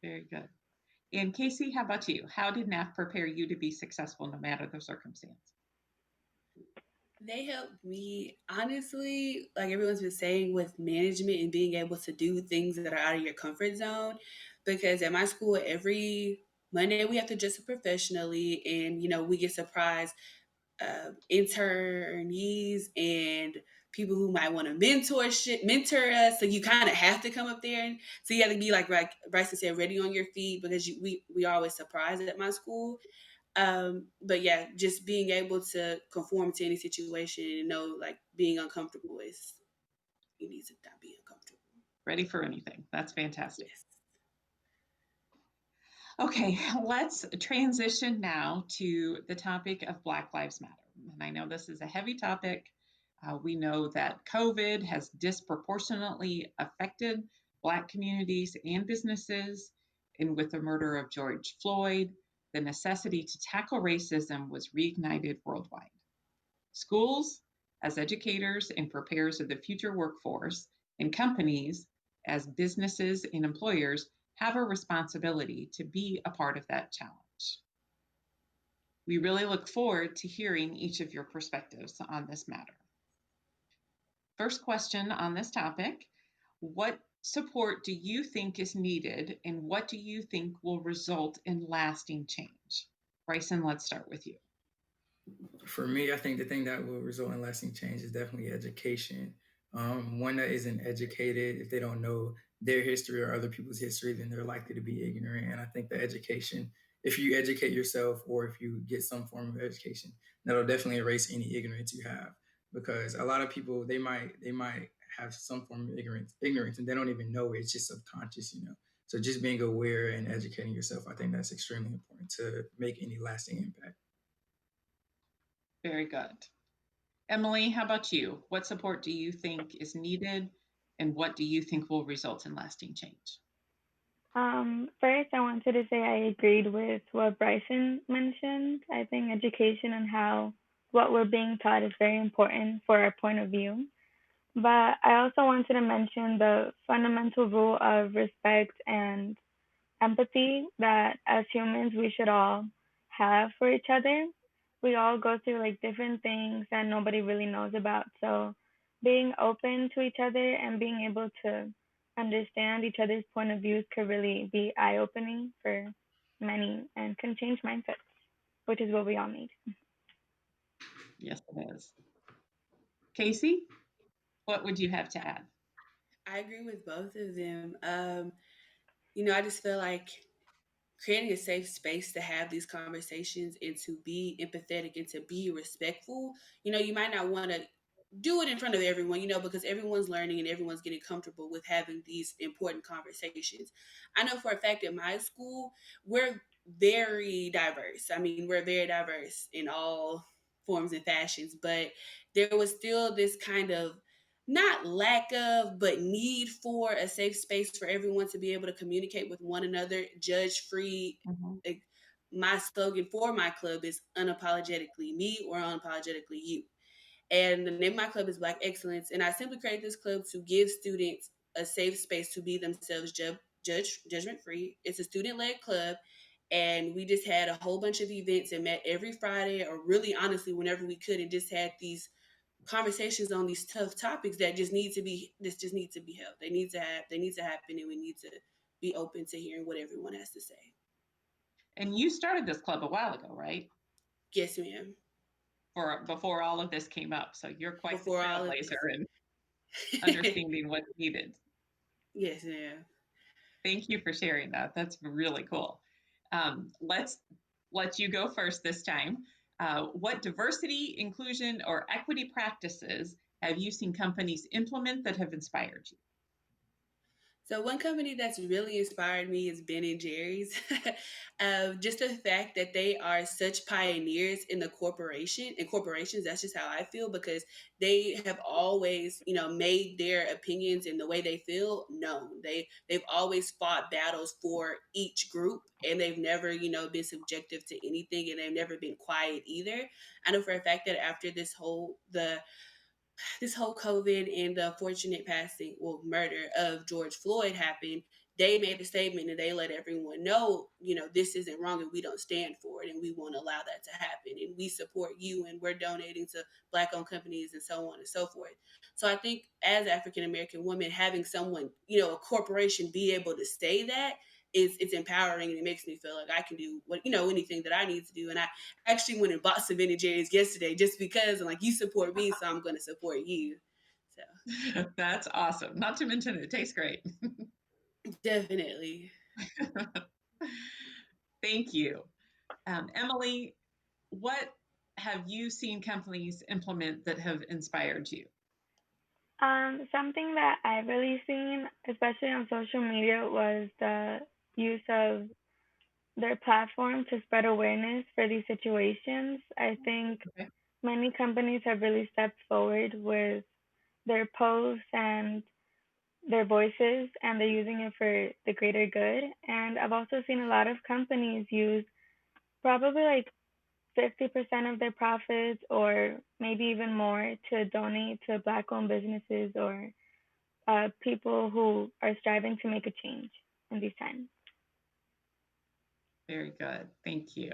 Very good. And Casey, how about you? How did NAF prepare you to be successful no matter the circumstance? They helped me, honestly, like everyone's been saying, with management and being able to do things that are out of your comfort zone. Because at my school, every Monday we have to dress up professionally, and we get surprised internees and people who might want to mentor us. So you kind of have to come up there, and so you have to be like Bryson said, ready on your feet, because we always surprised at my school. But yeah, just being able to conform to any situation and know, like, being uncomfortable is, you need to not be uncomfortable. Ready for anything. That's fantastic. Yes. Okay, let's transition now to the topic of Black Lives Matter. And I know this is a heavy topic. We know that COVID has disproportionately affected Black communities and businesses. And with the murder of George Floyd, the necessity to tackle racism was reignited worldwide. Schools, as educators and preparers of the future workforce, and companies, as businesses and employers, have a responsibility to be a part of that challenge. We really look forward to hearing each of your perspectives on this matter. First question on this topic: what support do you think is needed, and what do you think will result in lasting change? Bryson, let's start with you. For me, I think the thing that will result in lasting change is definitely education. One that isn't educated, if they don't know their history or other people's history, then they're likely to be ignorant. And I think the education, if you educate yourself or if you get some form of education, that'll definitely erase any ignorance you have. Because a lot of people, they might have some form of ignorance, and they don't even know it. It's just subconscious. So just being aware and educating yourself, I think that's extremely important to make any lasting impact. Very good. Emily, how about you? What support do you think is needed, And what do you think will result in lasting change? First, I wanted to say I agreed with what Bryson mentioned. I think education and how what we're being taught is very important for our point of view. But I also wanted to mention the fundamental rule of respect and empathy that as humans we should all have for each other. We all go through like different things that nobody really knows about. So being open to each other and being able to understand each other's point of views could really be eye opening for many and can change mindsets, which is what we all need. Yes, it is. Casey, what would you have to add? I agree with both of them. I just feel like creating a safe space to have these conversations and to be empathetic and to be respectful. You might not want to do it in front of everyone, because everyone's learning and everyone's getting comfortable with having these important conversations. I know for a fact at my school, we're very diverse. I mean, we're very diverse in all forms and fashions, but there was still this kind of not lack of, but need for a safe space for everyone to be able to communicate with one another, judge free. Mhm. My slogan for my club is unapologetically me or unapologetically you. And the name of my club is Black Excellence. And I simply created this club to give students a safe space to be themselves, judgment free. It's a student led club. And we just had a whole bunch of events and met every Friday, or really honestly, whenever we could, and just had these conversations on these tough topics that just need to be held. They need to happen, and we need to be open to hearing what everyone has to say. And you started this club a while ago, right? Yes, ma'am. For before all of this came up. So you're quite the Before all of this. trailblazer in understanding what's needed. Yes, ma'am. Thank you for sharing that. That's really cool. Let's let you go first this time. What diversity, inclusion, or equity practices have you seen companies implement that have inspired you? So one company that's really inspired me is Ben and Jerry's. Just the fact that they are such pioneers in the corporations. That's just how I feel, because they have always, made their opinions and the way they feel known. They've always fought battles for each group, and they've never, been subjective to anything, and they've never been quiet either. I know for a fact that after this whole COVID and the unfortunate passing, well, murder of George Floyd happened, they made a statement and they let everyone know, this isn't wrong and we don't stand for it and we won't allow that to happen. And we support you and we're donating to Black owned companies and so on and so forth. So I think as African American women, having someone, a corporation be able to say that it's empowering, and it makes me feel like I can do anything that I need to do. And I actually went and bought some Ben and Jerry's yesterday just because I'm like, you support me, so I'm going to support you. So That's awesome. Not to mention it tastes great. definitely. Thank you. Emily, what have you seen companies implement that have inspired you? Something that I've really seen, especially on social media, was the use of their platform to spread awareness for these situations. I think Okay. many companies have really stepped forward with their posts and their voices, and they're using it for the greater good. And I've also seen a lot of companies use probably like 50% of their profits or maybe even more to donate to Black owned businesses or people who are striving to make a change in these times. Very good. Thank you.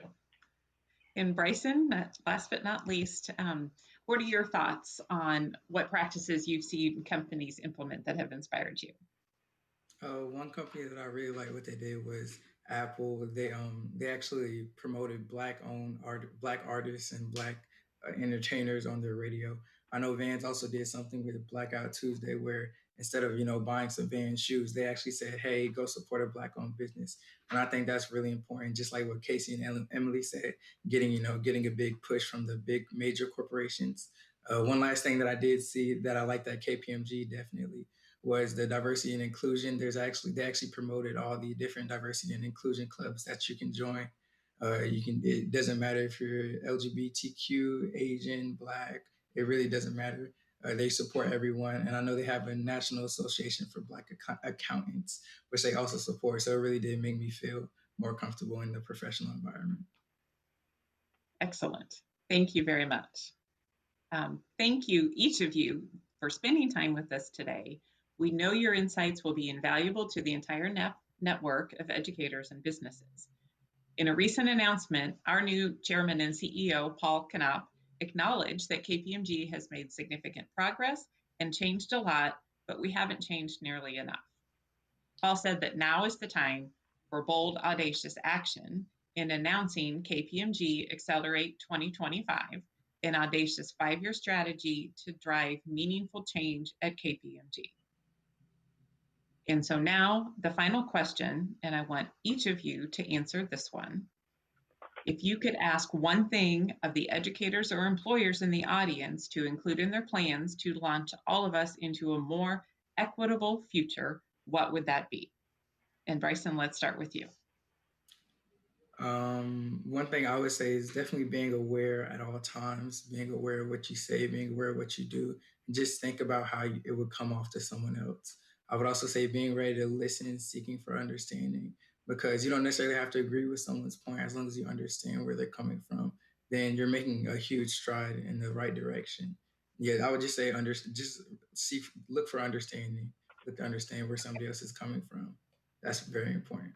And Bryson, last but not least, what are your thoughts on what practices you've seen companies implement that have inspired you? One company that I really like what they did was Apple. They actually promoted black artists and black entertainers on their radio. I know Vans also did something with Blackout Tuesday where instead of buying some Vans shoes, they actually said, "Hey, go support a black owned business." And I think that's really important. Just like what Casey and Emily said, getting a big push from the big major corporations. One last thing that I did see that I liked at KPMG definitely was the diversity and inclusion. They actually promoted all the different diversity and inclusion clubs that you can join. It doesn't matter if you're LGBTQ, Asian, Black. It really doesn't matter. They support everyone, and I know they have a National Association for Black Accountants, which they also support. So it really did make me feel more comfortable in the professional environment. Excellent. Thank you very much. Thank you, each of you, for spending time with us today. We know your insights will be invaluable to the entire network of educators and businesses. In a recent announcement, our new chairman and CEO, Paul Knopp, acknowledged that KPMG has made significant progress and changed a lot, but we haven't changed nearly enough. Paul said that now is the time for bold, audacious action in announcing KPMG Accelerate 2025, an audacious 5-year strategy to drive meaningful change at KPMG. And so now the final question, and I want each of you to answer this one. If you could ask one thing of the educators or employers in the audience to include in their plans to launch all of us into a more equitable future, what would that be? And Bryson, let's start with you. One thing I would say is definitely being aware at all times, being aware of what you say, being aware of what you do, and just think about how it would come off to someone else. I would also say being ready to listen, seeking for understanding, because you don't necessarily have to agree with someone's point. As long as you understand where they're coming from, then you're making a huge stride in the right direction. Yeah, I would just say look for understanding, look to understand where somebody else is coming from. That's very important.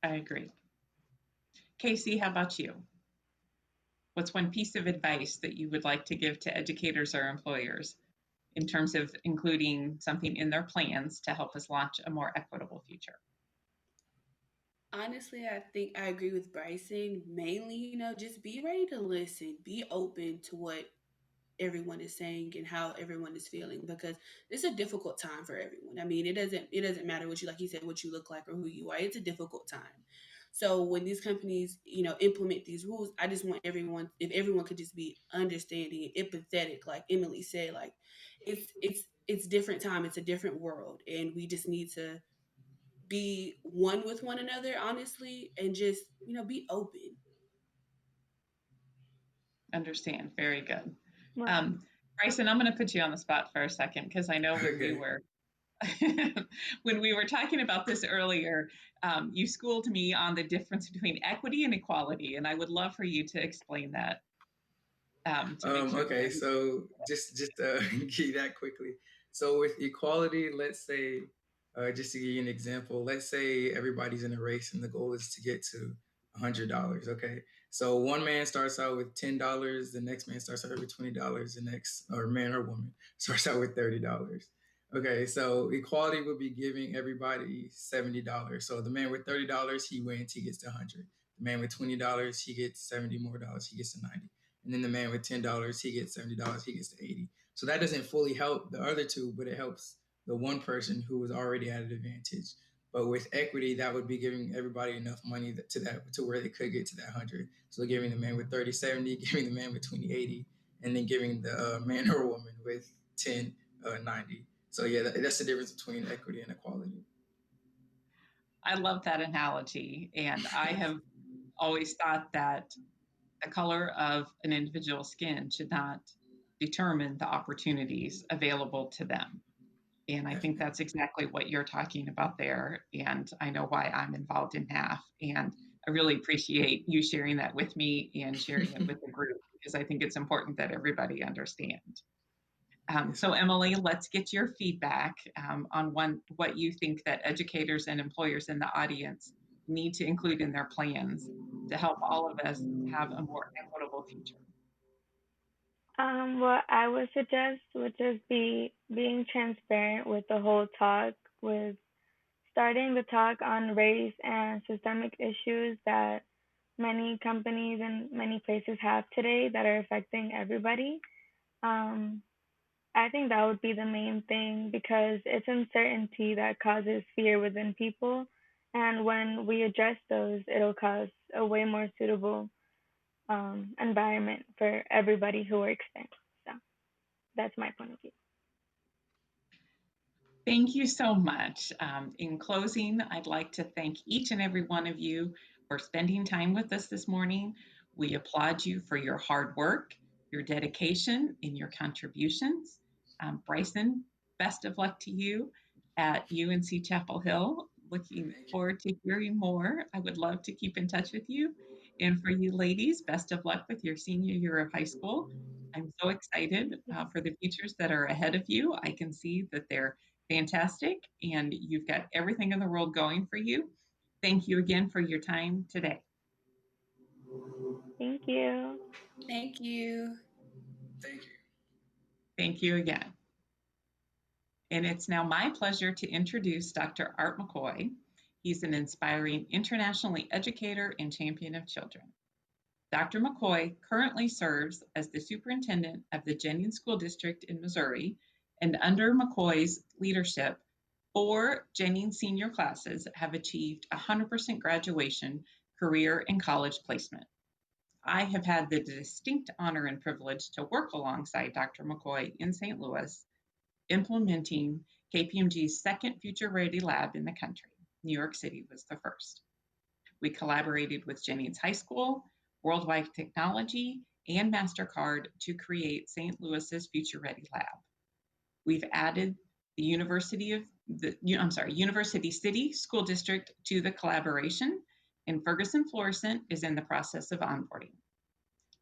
I agree. Casey, how about you? What's one piece of advice that you would like to give to educators or employers in terms of including something in their plans to help us launch a more equitable future? Honestly, I think I agree with Bryson. Mainly, just be ready to listen, be open to what everyone is saying and how everyone is feeling, because it's a difficult time for everyone. I mean, it doesn't matter what you, like you said, what you look like or who you are. It's a difficult time. So when these companies, implement these rules, I just want everyone, if everyone could just be understanding and empathetic, like Emily said, like it's different time, it's a different world, and we just need to be one with one another, honestly, and just, be open. Understand. Very good. Right. Bryson, I'm going to put you on the spot for a second because I know when we Okay. were when we were talking about this earlier, you schooled me on the difference between equity and equality, and I would love for you to explain that to make sure. Okay, so just key that quickly. So with equality, let's say, just to give you an example, let's say everybody's in a race and the goal is to get to $100. Okay, so one man starts out with $10, the next man starts out with $20, the next, or man or woman, starts out with $30. Okay, so equality would be giving everybody $70. So the man with $30, he wins, he gets to 100. The man with $20, he gets 70 more dollars, he gets to 90. And then the man with $10, he gets $70, he gets to 80. So that doesn't fully help the other two, but it helps the one person who was already at an advantage. But with equity, that would be giving everybody enough money to where they could get to that 100. So giving the man with 30, 70, giving the man with 20, 80, and then giving the man or woman with 10, 90. So yeah, that's the difference between equity and equality. I love that analogy, and I have always thought that the color of an individual's skin should not determine the opportunities available to them. And I think that's exactly what you're talking about there. And I know why I'm involved in NAF. And I really appreciate you sharing that with me and sharing it with the group, because I think it's important that everybody understand. So Emily, let's get your feedback on what you think that educators and employers in the audience need to include in their plans to help all of us have a more equitable future. What I would suggest would just be being transparent with the whole talk, with starting the talk on race and systemic issues that many companies and many places have today that are affecting everybody. Um, I think that would be the main thing, because it's uncertainty that causes fear within people. And when we address those, it'll cause a way more suitable environment for everybody who works there. So that's my point of view. Thank you so much. In closing, I'd like to thank each and every one of you for spending time with us this morning. We applaud you for your hard work, your dedication, and your contributions. Bryson, best of luck to you at UNC Chapel Hill. Looking forward to hearing more. I would love to keep in touch with you. And for you ladies, best of luck with your senior year of high school. I'm so excited for the futures that are ahead of you. I can see that they're fantastic and you've got everything in the world going for you. Thank you again for your time today. Thank you. Thank you. Thank you again. And it's now my pleasure to introduce Dr. Art McCoy. He's an inspiring internationally educator and champion of children. Dr. McCoy currently serves as the superintendent of the Jennings School District in Missouri, and under McCoy's leadership, 4 Jennings senior classes have achieved 100% graduation, career, and college placement. I have had the distinct honor and privilege to work alongside Dr. McCoy in St. Louis, implementing KPMG's second Future Ready Lab in the country. New York City was the first. We collaborated with Jennings High School, Worldwide Technology, and MasterCard to create St. Louis's Future Ready Lab. We've added the University City School District to the collaboration, and Ferguson Florissant is in the process of onboarding.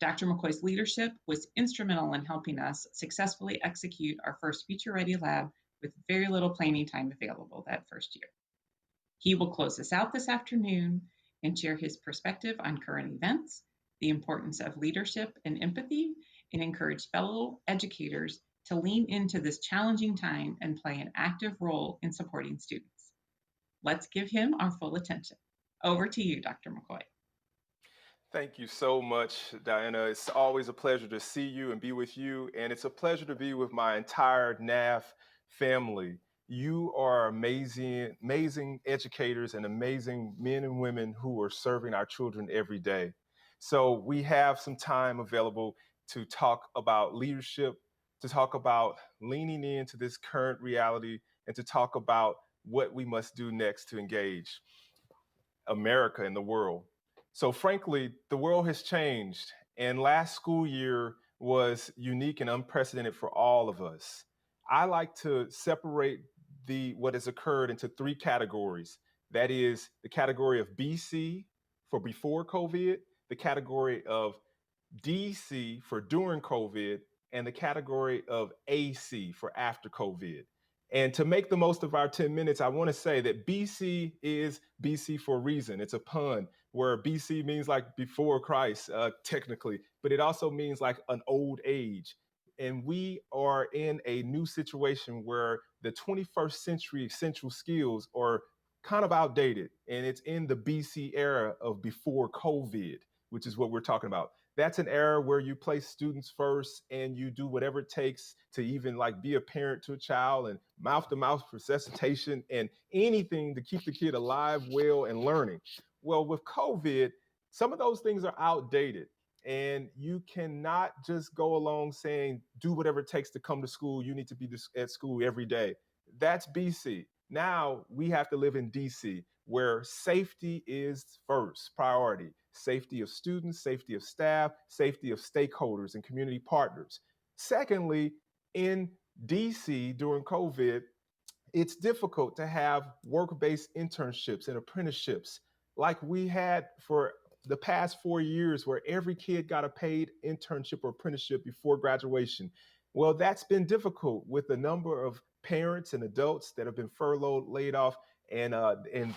Dr. McCoy's leadership was instrumental in helping us successfully execute our first Future Ready Lab with very little planning time available that first year. He will close us out this afternoon and share his perspective on current events, the importance of leadership and empathy, and encourage fellow educators to lean into this challenging time and play an active role in supporting students. Let's give him our full attention. Over to you, Dr. McCoy. Thank you so much, Diana. It's always a pleasure to see you and be with you, and it's a pleasure to be with my entire NAF family. You are amazing, amazing educators and amazing men and women who are serving our children every day. So we have some time available to talk about leadership, to talk about leaning into this current reality, and to talk about what we must do next to engage America and the world. So frankly, the world has changed, and last school year was unique and unprecedented for all of us. I like to separate what has occurred into 3 categories. That is the category of BC for before COVID, the category of DC for during COVID, and the category of AC for after COVID. And to make the most of our 10 minutes, I want to say that BC is BC for a reason. It's a pun where BC means like before Christ, technically, but it also means like an old age. And we are in a new situation where the 21st century essential skills are kind of outdated. And it's in the BC era of before COVID, which is what we're talking about. That's an era where you place students first and you do whatever it takes to even like be a parent to a child and mouth-to-mouth resuscitation and anything to keep the kid alive, well, and learning. Well, with COVID, some of those things are outdated, and you cannot just go along saying, do whatever it takes to come to school. You need to be at school every day. That's BC. Now we have to live in DC, where safety is first priority. Safety of students, safety of staff, safety of stakeholders and community partners. Secondly, in DC during COVID, it's difficult to have work-based internships and apprenticeships like we had for the past 4 years, where every kid got a paid internship or apprenticeship before graduation. Well, that's been difficult with the number of parents and adults that have been furloughed, laid off, and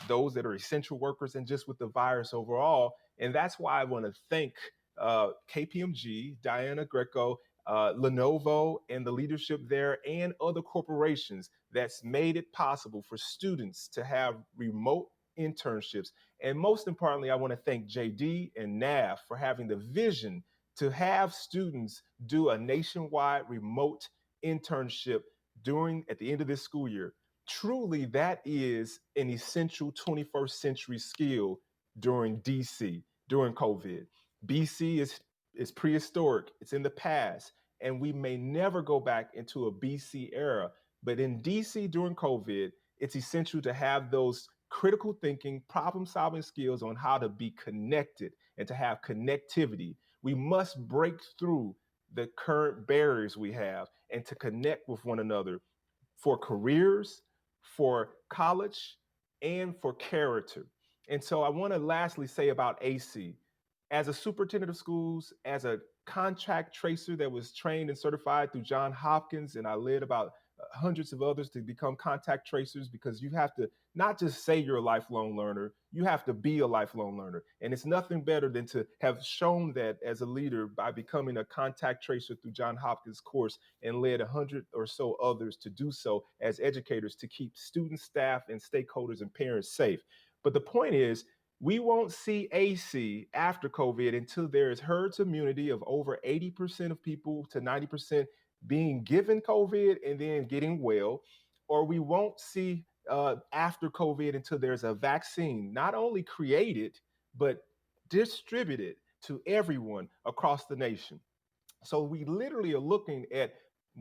those that are essential workers, and just with the virus overall. And that's why I want to thank KPMG, Diana Greco, Lenovo, and the leadership there, and other corporations that's made it possible for students to have remote internships. And most importantly, I want to thank JD and NAF for having the vision to have students do a nationwide remote internship at the end of this school year. Truly, that is an essential 21st century skill during DC, during COVID. BC is prehistoric, it's in the past, and we may never go back into a BC era. But in DC during COVID, it's essential to have those critical thinking, problem solving skills on how to be connected and to have connectivity. We must break through the current barriers we have and to connect with one another for careers, for college, and for character. And so I want to lastly say about AC. As a superintendent of schools, as a contract tracer that was trained and certified through Johns Hopkins, and I led about hundreds of others to become contact tracers, because you have to not just say you're a lifelong learner, you have to be a lifelong learner. And it's nothing better than to have shown that as a leader by becoming a contact tracer through Johns Hopkins course and led 100 or so others to do so as educators to keep students, staff, and stakeholders and parents safe. But the point is, we won't see AC after COVID until there is herd immunity of over 80% of people to 90% being given COVID and then getting well, or we won't see after COVID until there's a vaccine, not only created, but distributed to everyone across the nation. So we literally are looking at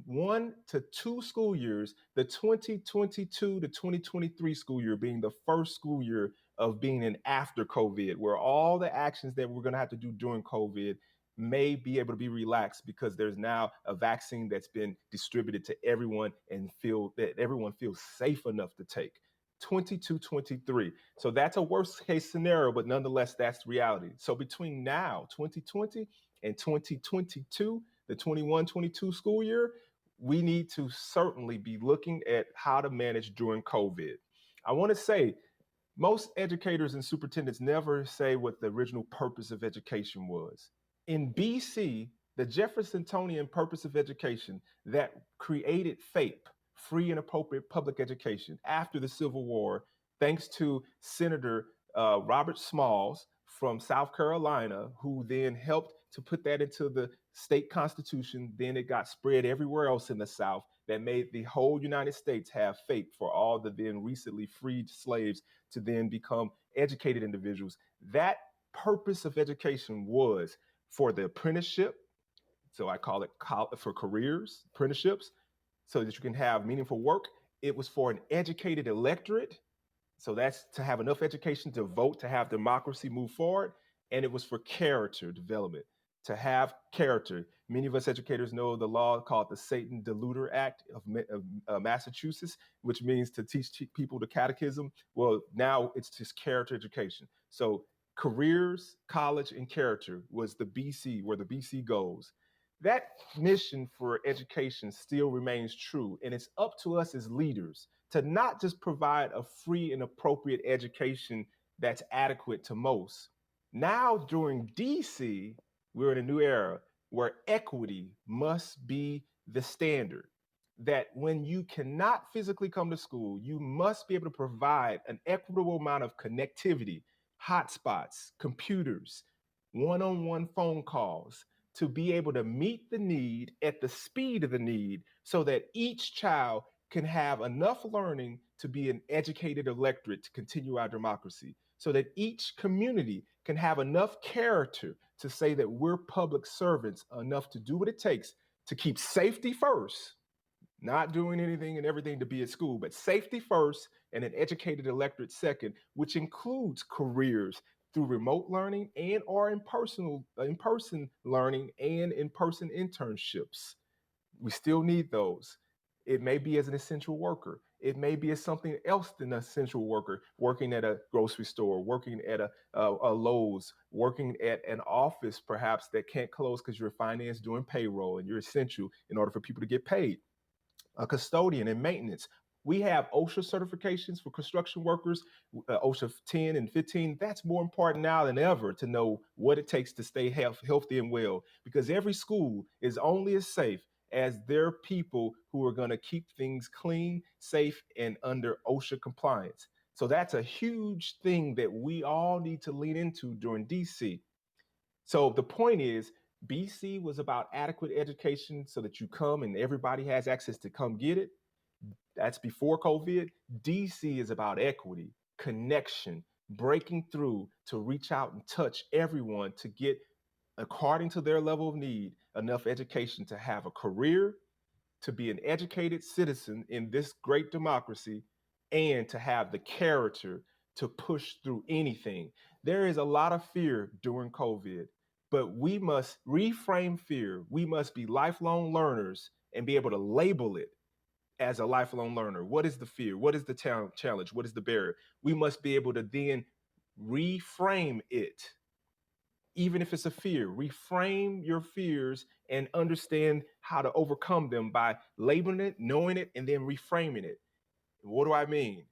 1 to 2 school years, the 2022 to 2023 school year being the first school year of being an after COVID, where all the actions that we're going to have to do during COVID may be able to be relaxed because there's now a vaccine that's been distributed to everyone and feel that everyone feels safe enough to take. 22-23. So that's a worst case scenario, but nonetheless, that's reality. So between now, 2020 and 2022, the 21-22 school year, we need to certainly be looking at how to manage during COVID. I want to say most educators and superintendents never say what the original purpose of education was. In BC, the Jeffersonian purpose of education that created FAPE, free and appropriate public education, after the Civil War, thanks to Senator Robert Smalls from South Carolina, who then helped to put that into the state constitution. Then it got spread everywhere else in the South, that made the whole United States have FAPE for all the then recently freed slaves to then become educated individuals. That purpose of education was for the apprenticeship, so I call it for careers, apprenticeships, so that you can have meaningful work. It was for an educated electorate, so that's to have enough education to vote, to have democracy move forward. And it was for character development, to have character. Many of us educators know the law called the Satan Deluder Act of Massachusetts, which means to teach people the catechism. Well, now it's just character education. So careers, college, and character was the BC, where the BC goes. That mission for education still remains true, and it's up to us as leaders to not just provide a free and appropriate education that's adequate to most. Now, during DC, we're in a new era where equity must be the standard. That when you cannot physically come to school, you must be able to provide an equitable amount of connectivity, hotspots, computers, one-on-one phone calls, to be able to meet the need at the speed of the need, so that each child can have enough learning to be an educated electorate to continue our democracy, so that each community can have enough character to say that we're public servants enough to do what it takes to keep safety first, not doing anything and everything to be at school, but safety first and an educated electorate second, which includes careers through remote learning and or in-person learning and in-person internships. We still need those. It may be as an essential worker. It may be as something else than an essential worker, working at a grocery store, working at a Lowe's, working at an office perhaps that can't close because you're finance doing payroll and you're essential in order for people to get paid. A custodian and maintenance. We have OSHA certifications for construction workers, OSHA 10 and 15. That's more important now than ever to know what it takes to stay healthy and well, because every school is only as safe as their people who are going to keep things clean, safe, and under OSHA compliance. So that's a huge thing that we all need to lean into during DC. So the point is, BC was about adequate education so that you come and everybody has access to come get it. That's before COVID. DC is about equity, connection, breaking through to reach out and touch everyone to get, according to their level of need, enough education to have a career, to be an educated citizen in this great democracy, and to have the character to push through anything. There is a lot of fear during COVID, but we must reframe fear. We must be lifelong learners and be able to label it as a lifelong learner. What is the fear? What is the challenge? What is the barrier? We must be able to then reframe it. Even if it's a fear, reframe your fears and understand how to overcome them by labeling it, knowing it, and then reframing it. What do I mean?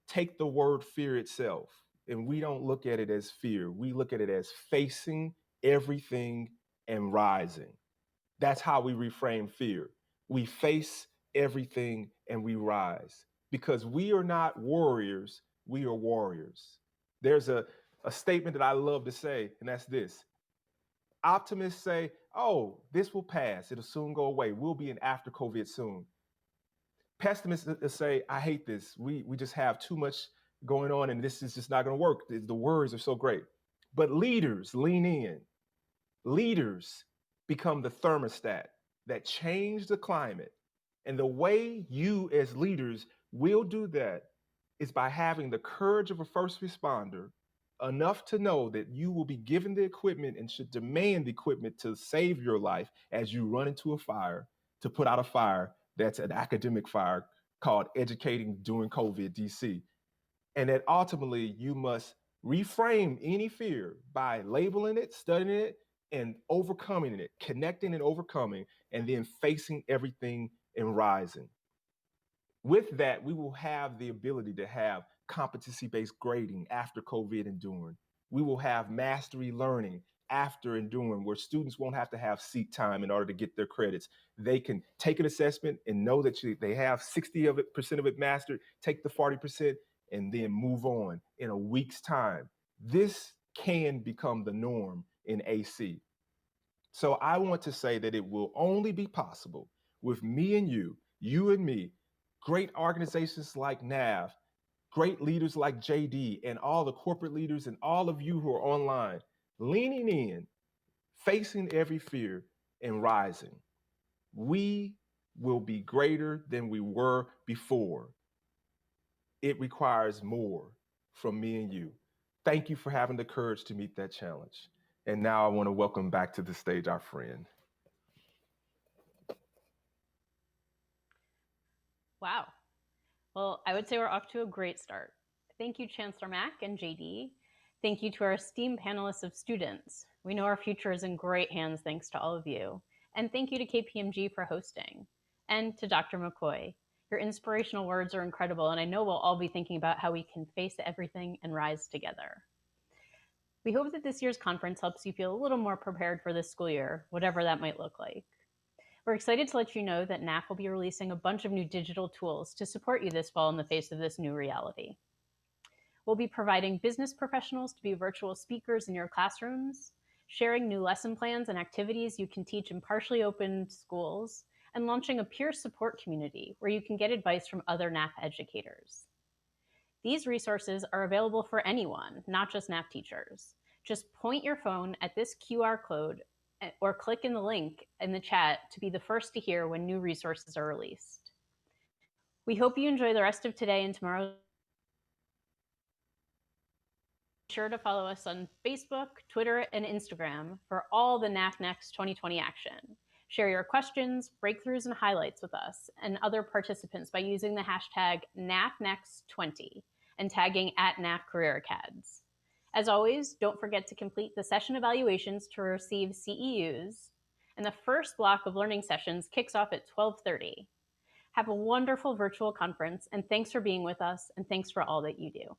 Take the word fear itself, and we don't look at it as fear. We look at it as facing everything and rising. That's how we reframe fear. We face everything and we rise because we are not warriors, we are warriors. There's a statement that I love to say, and that's this. Optimists say, oh, this will pass. It'll soon go away. We'll be in after COVID soon. Pessimists say, I hate this. We just have too much going on and this is just not going to work. The worries are so great. But leaders lean in. Leaders become the thermostat that change the climate. And the way you as leaders will do that is by having the courage of a first responder, enough to know that you will be given the equipment and should demand the equipment to save your life as you run into a fire, to put out a fire that's an academic fire called Educating During COVID DC. And that ultimately you must reframe any fear by labeling it, studying it, and overcoming it, connecting and overcoming, and then facing everything and rising. With that, we will have the ability to have competency-based grading after COVID and during. We will have mastery learning after and during, where students won't have to have seat time in order to get their credits. They can take an assessment and know that they have 60% of it mastered, take the 40%, and then move on in a week's time. This can become the norm in AC. So I want to say that it will only be possible with me and you and me, great organizations like NAF, great leaders like JD, and all the corporate leaders and all of you who are online, leaning in, facing every fear, and rising. We will be greater than we were before. It requires more from me and you. Thank you for having the courage to meet that challenge. And now I want to welcome back to the stage our friend. Wow. Well, I would say we're off to a great start. Thank you, Chancellor Mack and JD. Thank you to our esteemed panelists of students. We know our future is in great hands thanks to all of you. And thank you to KPMG for hosting. And to Dr. McCoy. Your inspirational words are incredible, and I know we'll all be thinking about how we can face everything and rise together. We hope that this year's conference helps you feel a little more prepared for this school year, whatever that might look like. We're excited to let you know that NAF will be releasing a bunch of new digital tools to support you this fall in the face of this new reality. We'll be providing business professionals to be virtual speakers in your classrooms, sharing new lesson plans and activities you can teach in partially open schools, and launching a peer support community where you can get advice from other NAF educators. These resources are available for anyone, not just NAF teachers. Just point your phone at this QR code or click in the link in the chat to be the first to hear when new resources are released. We hope you enjoy the rest of today and tomorrow. Be sure to follow us on Facebook, Twitter, and Instagram for all the NAF Next 2020 action. Share your questions, breakthroughs, and highlights with us and other participants by using the hashtag NAFNext20 and tagging @NAFCareerAcads. As always, don't forget to complete the session evaluations to receive CEUs, and the first block of learning sessions kicks off at 12:30. Have a wonderful virtual conference, and thanks for being with us, and thanks for all that you do.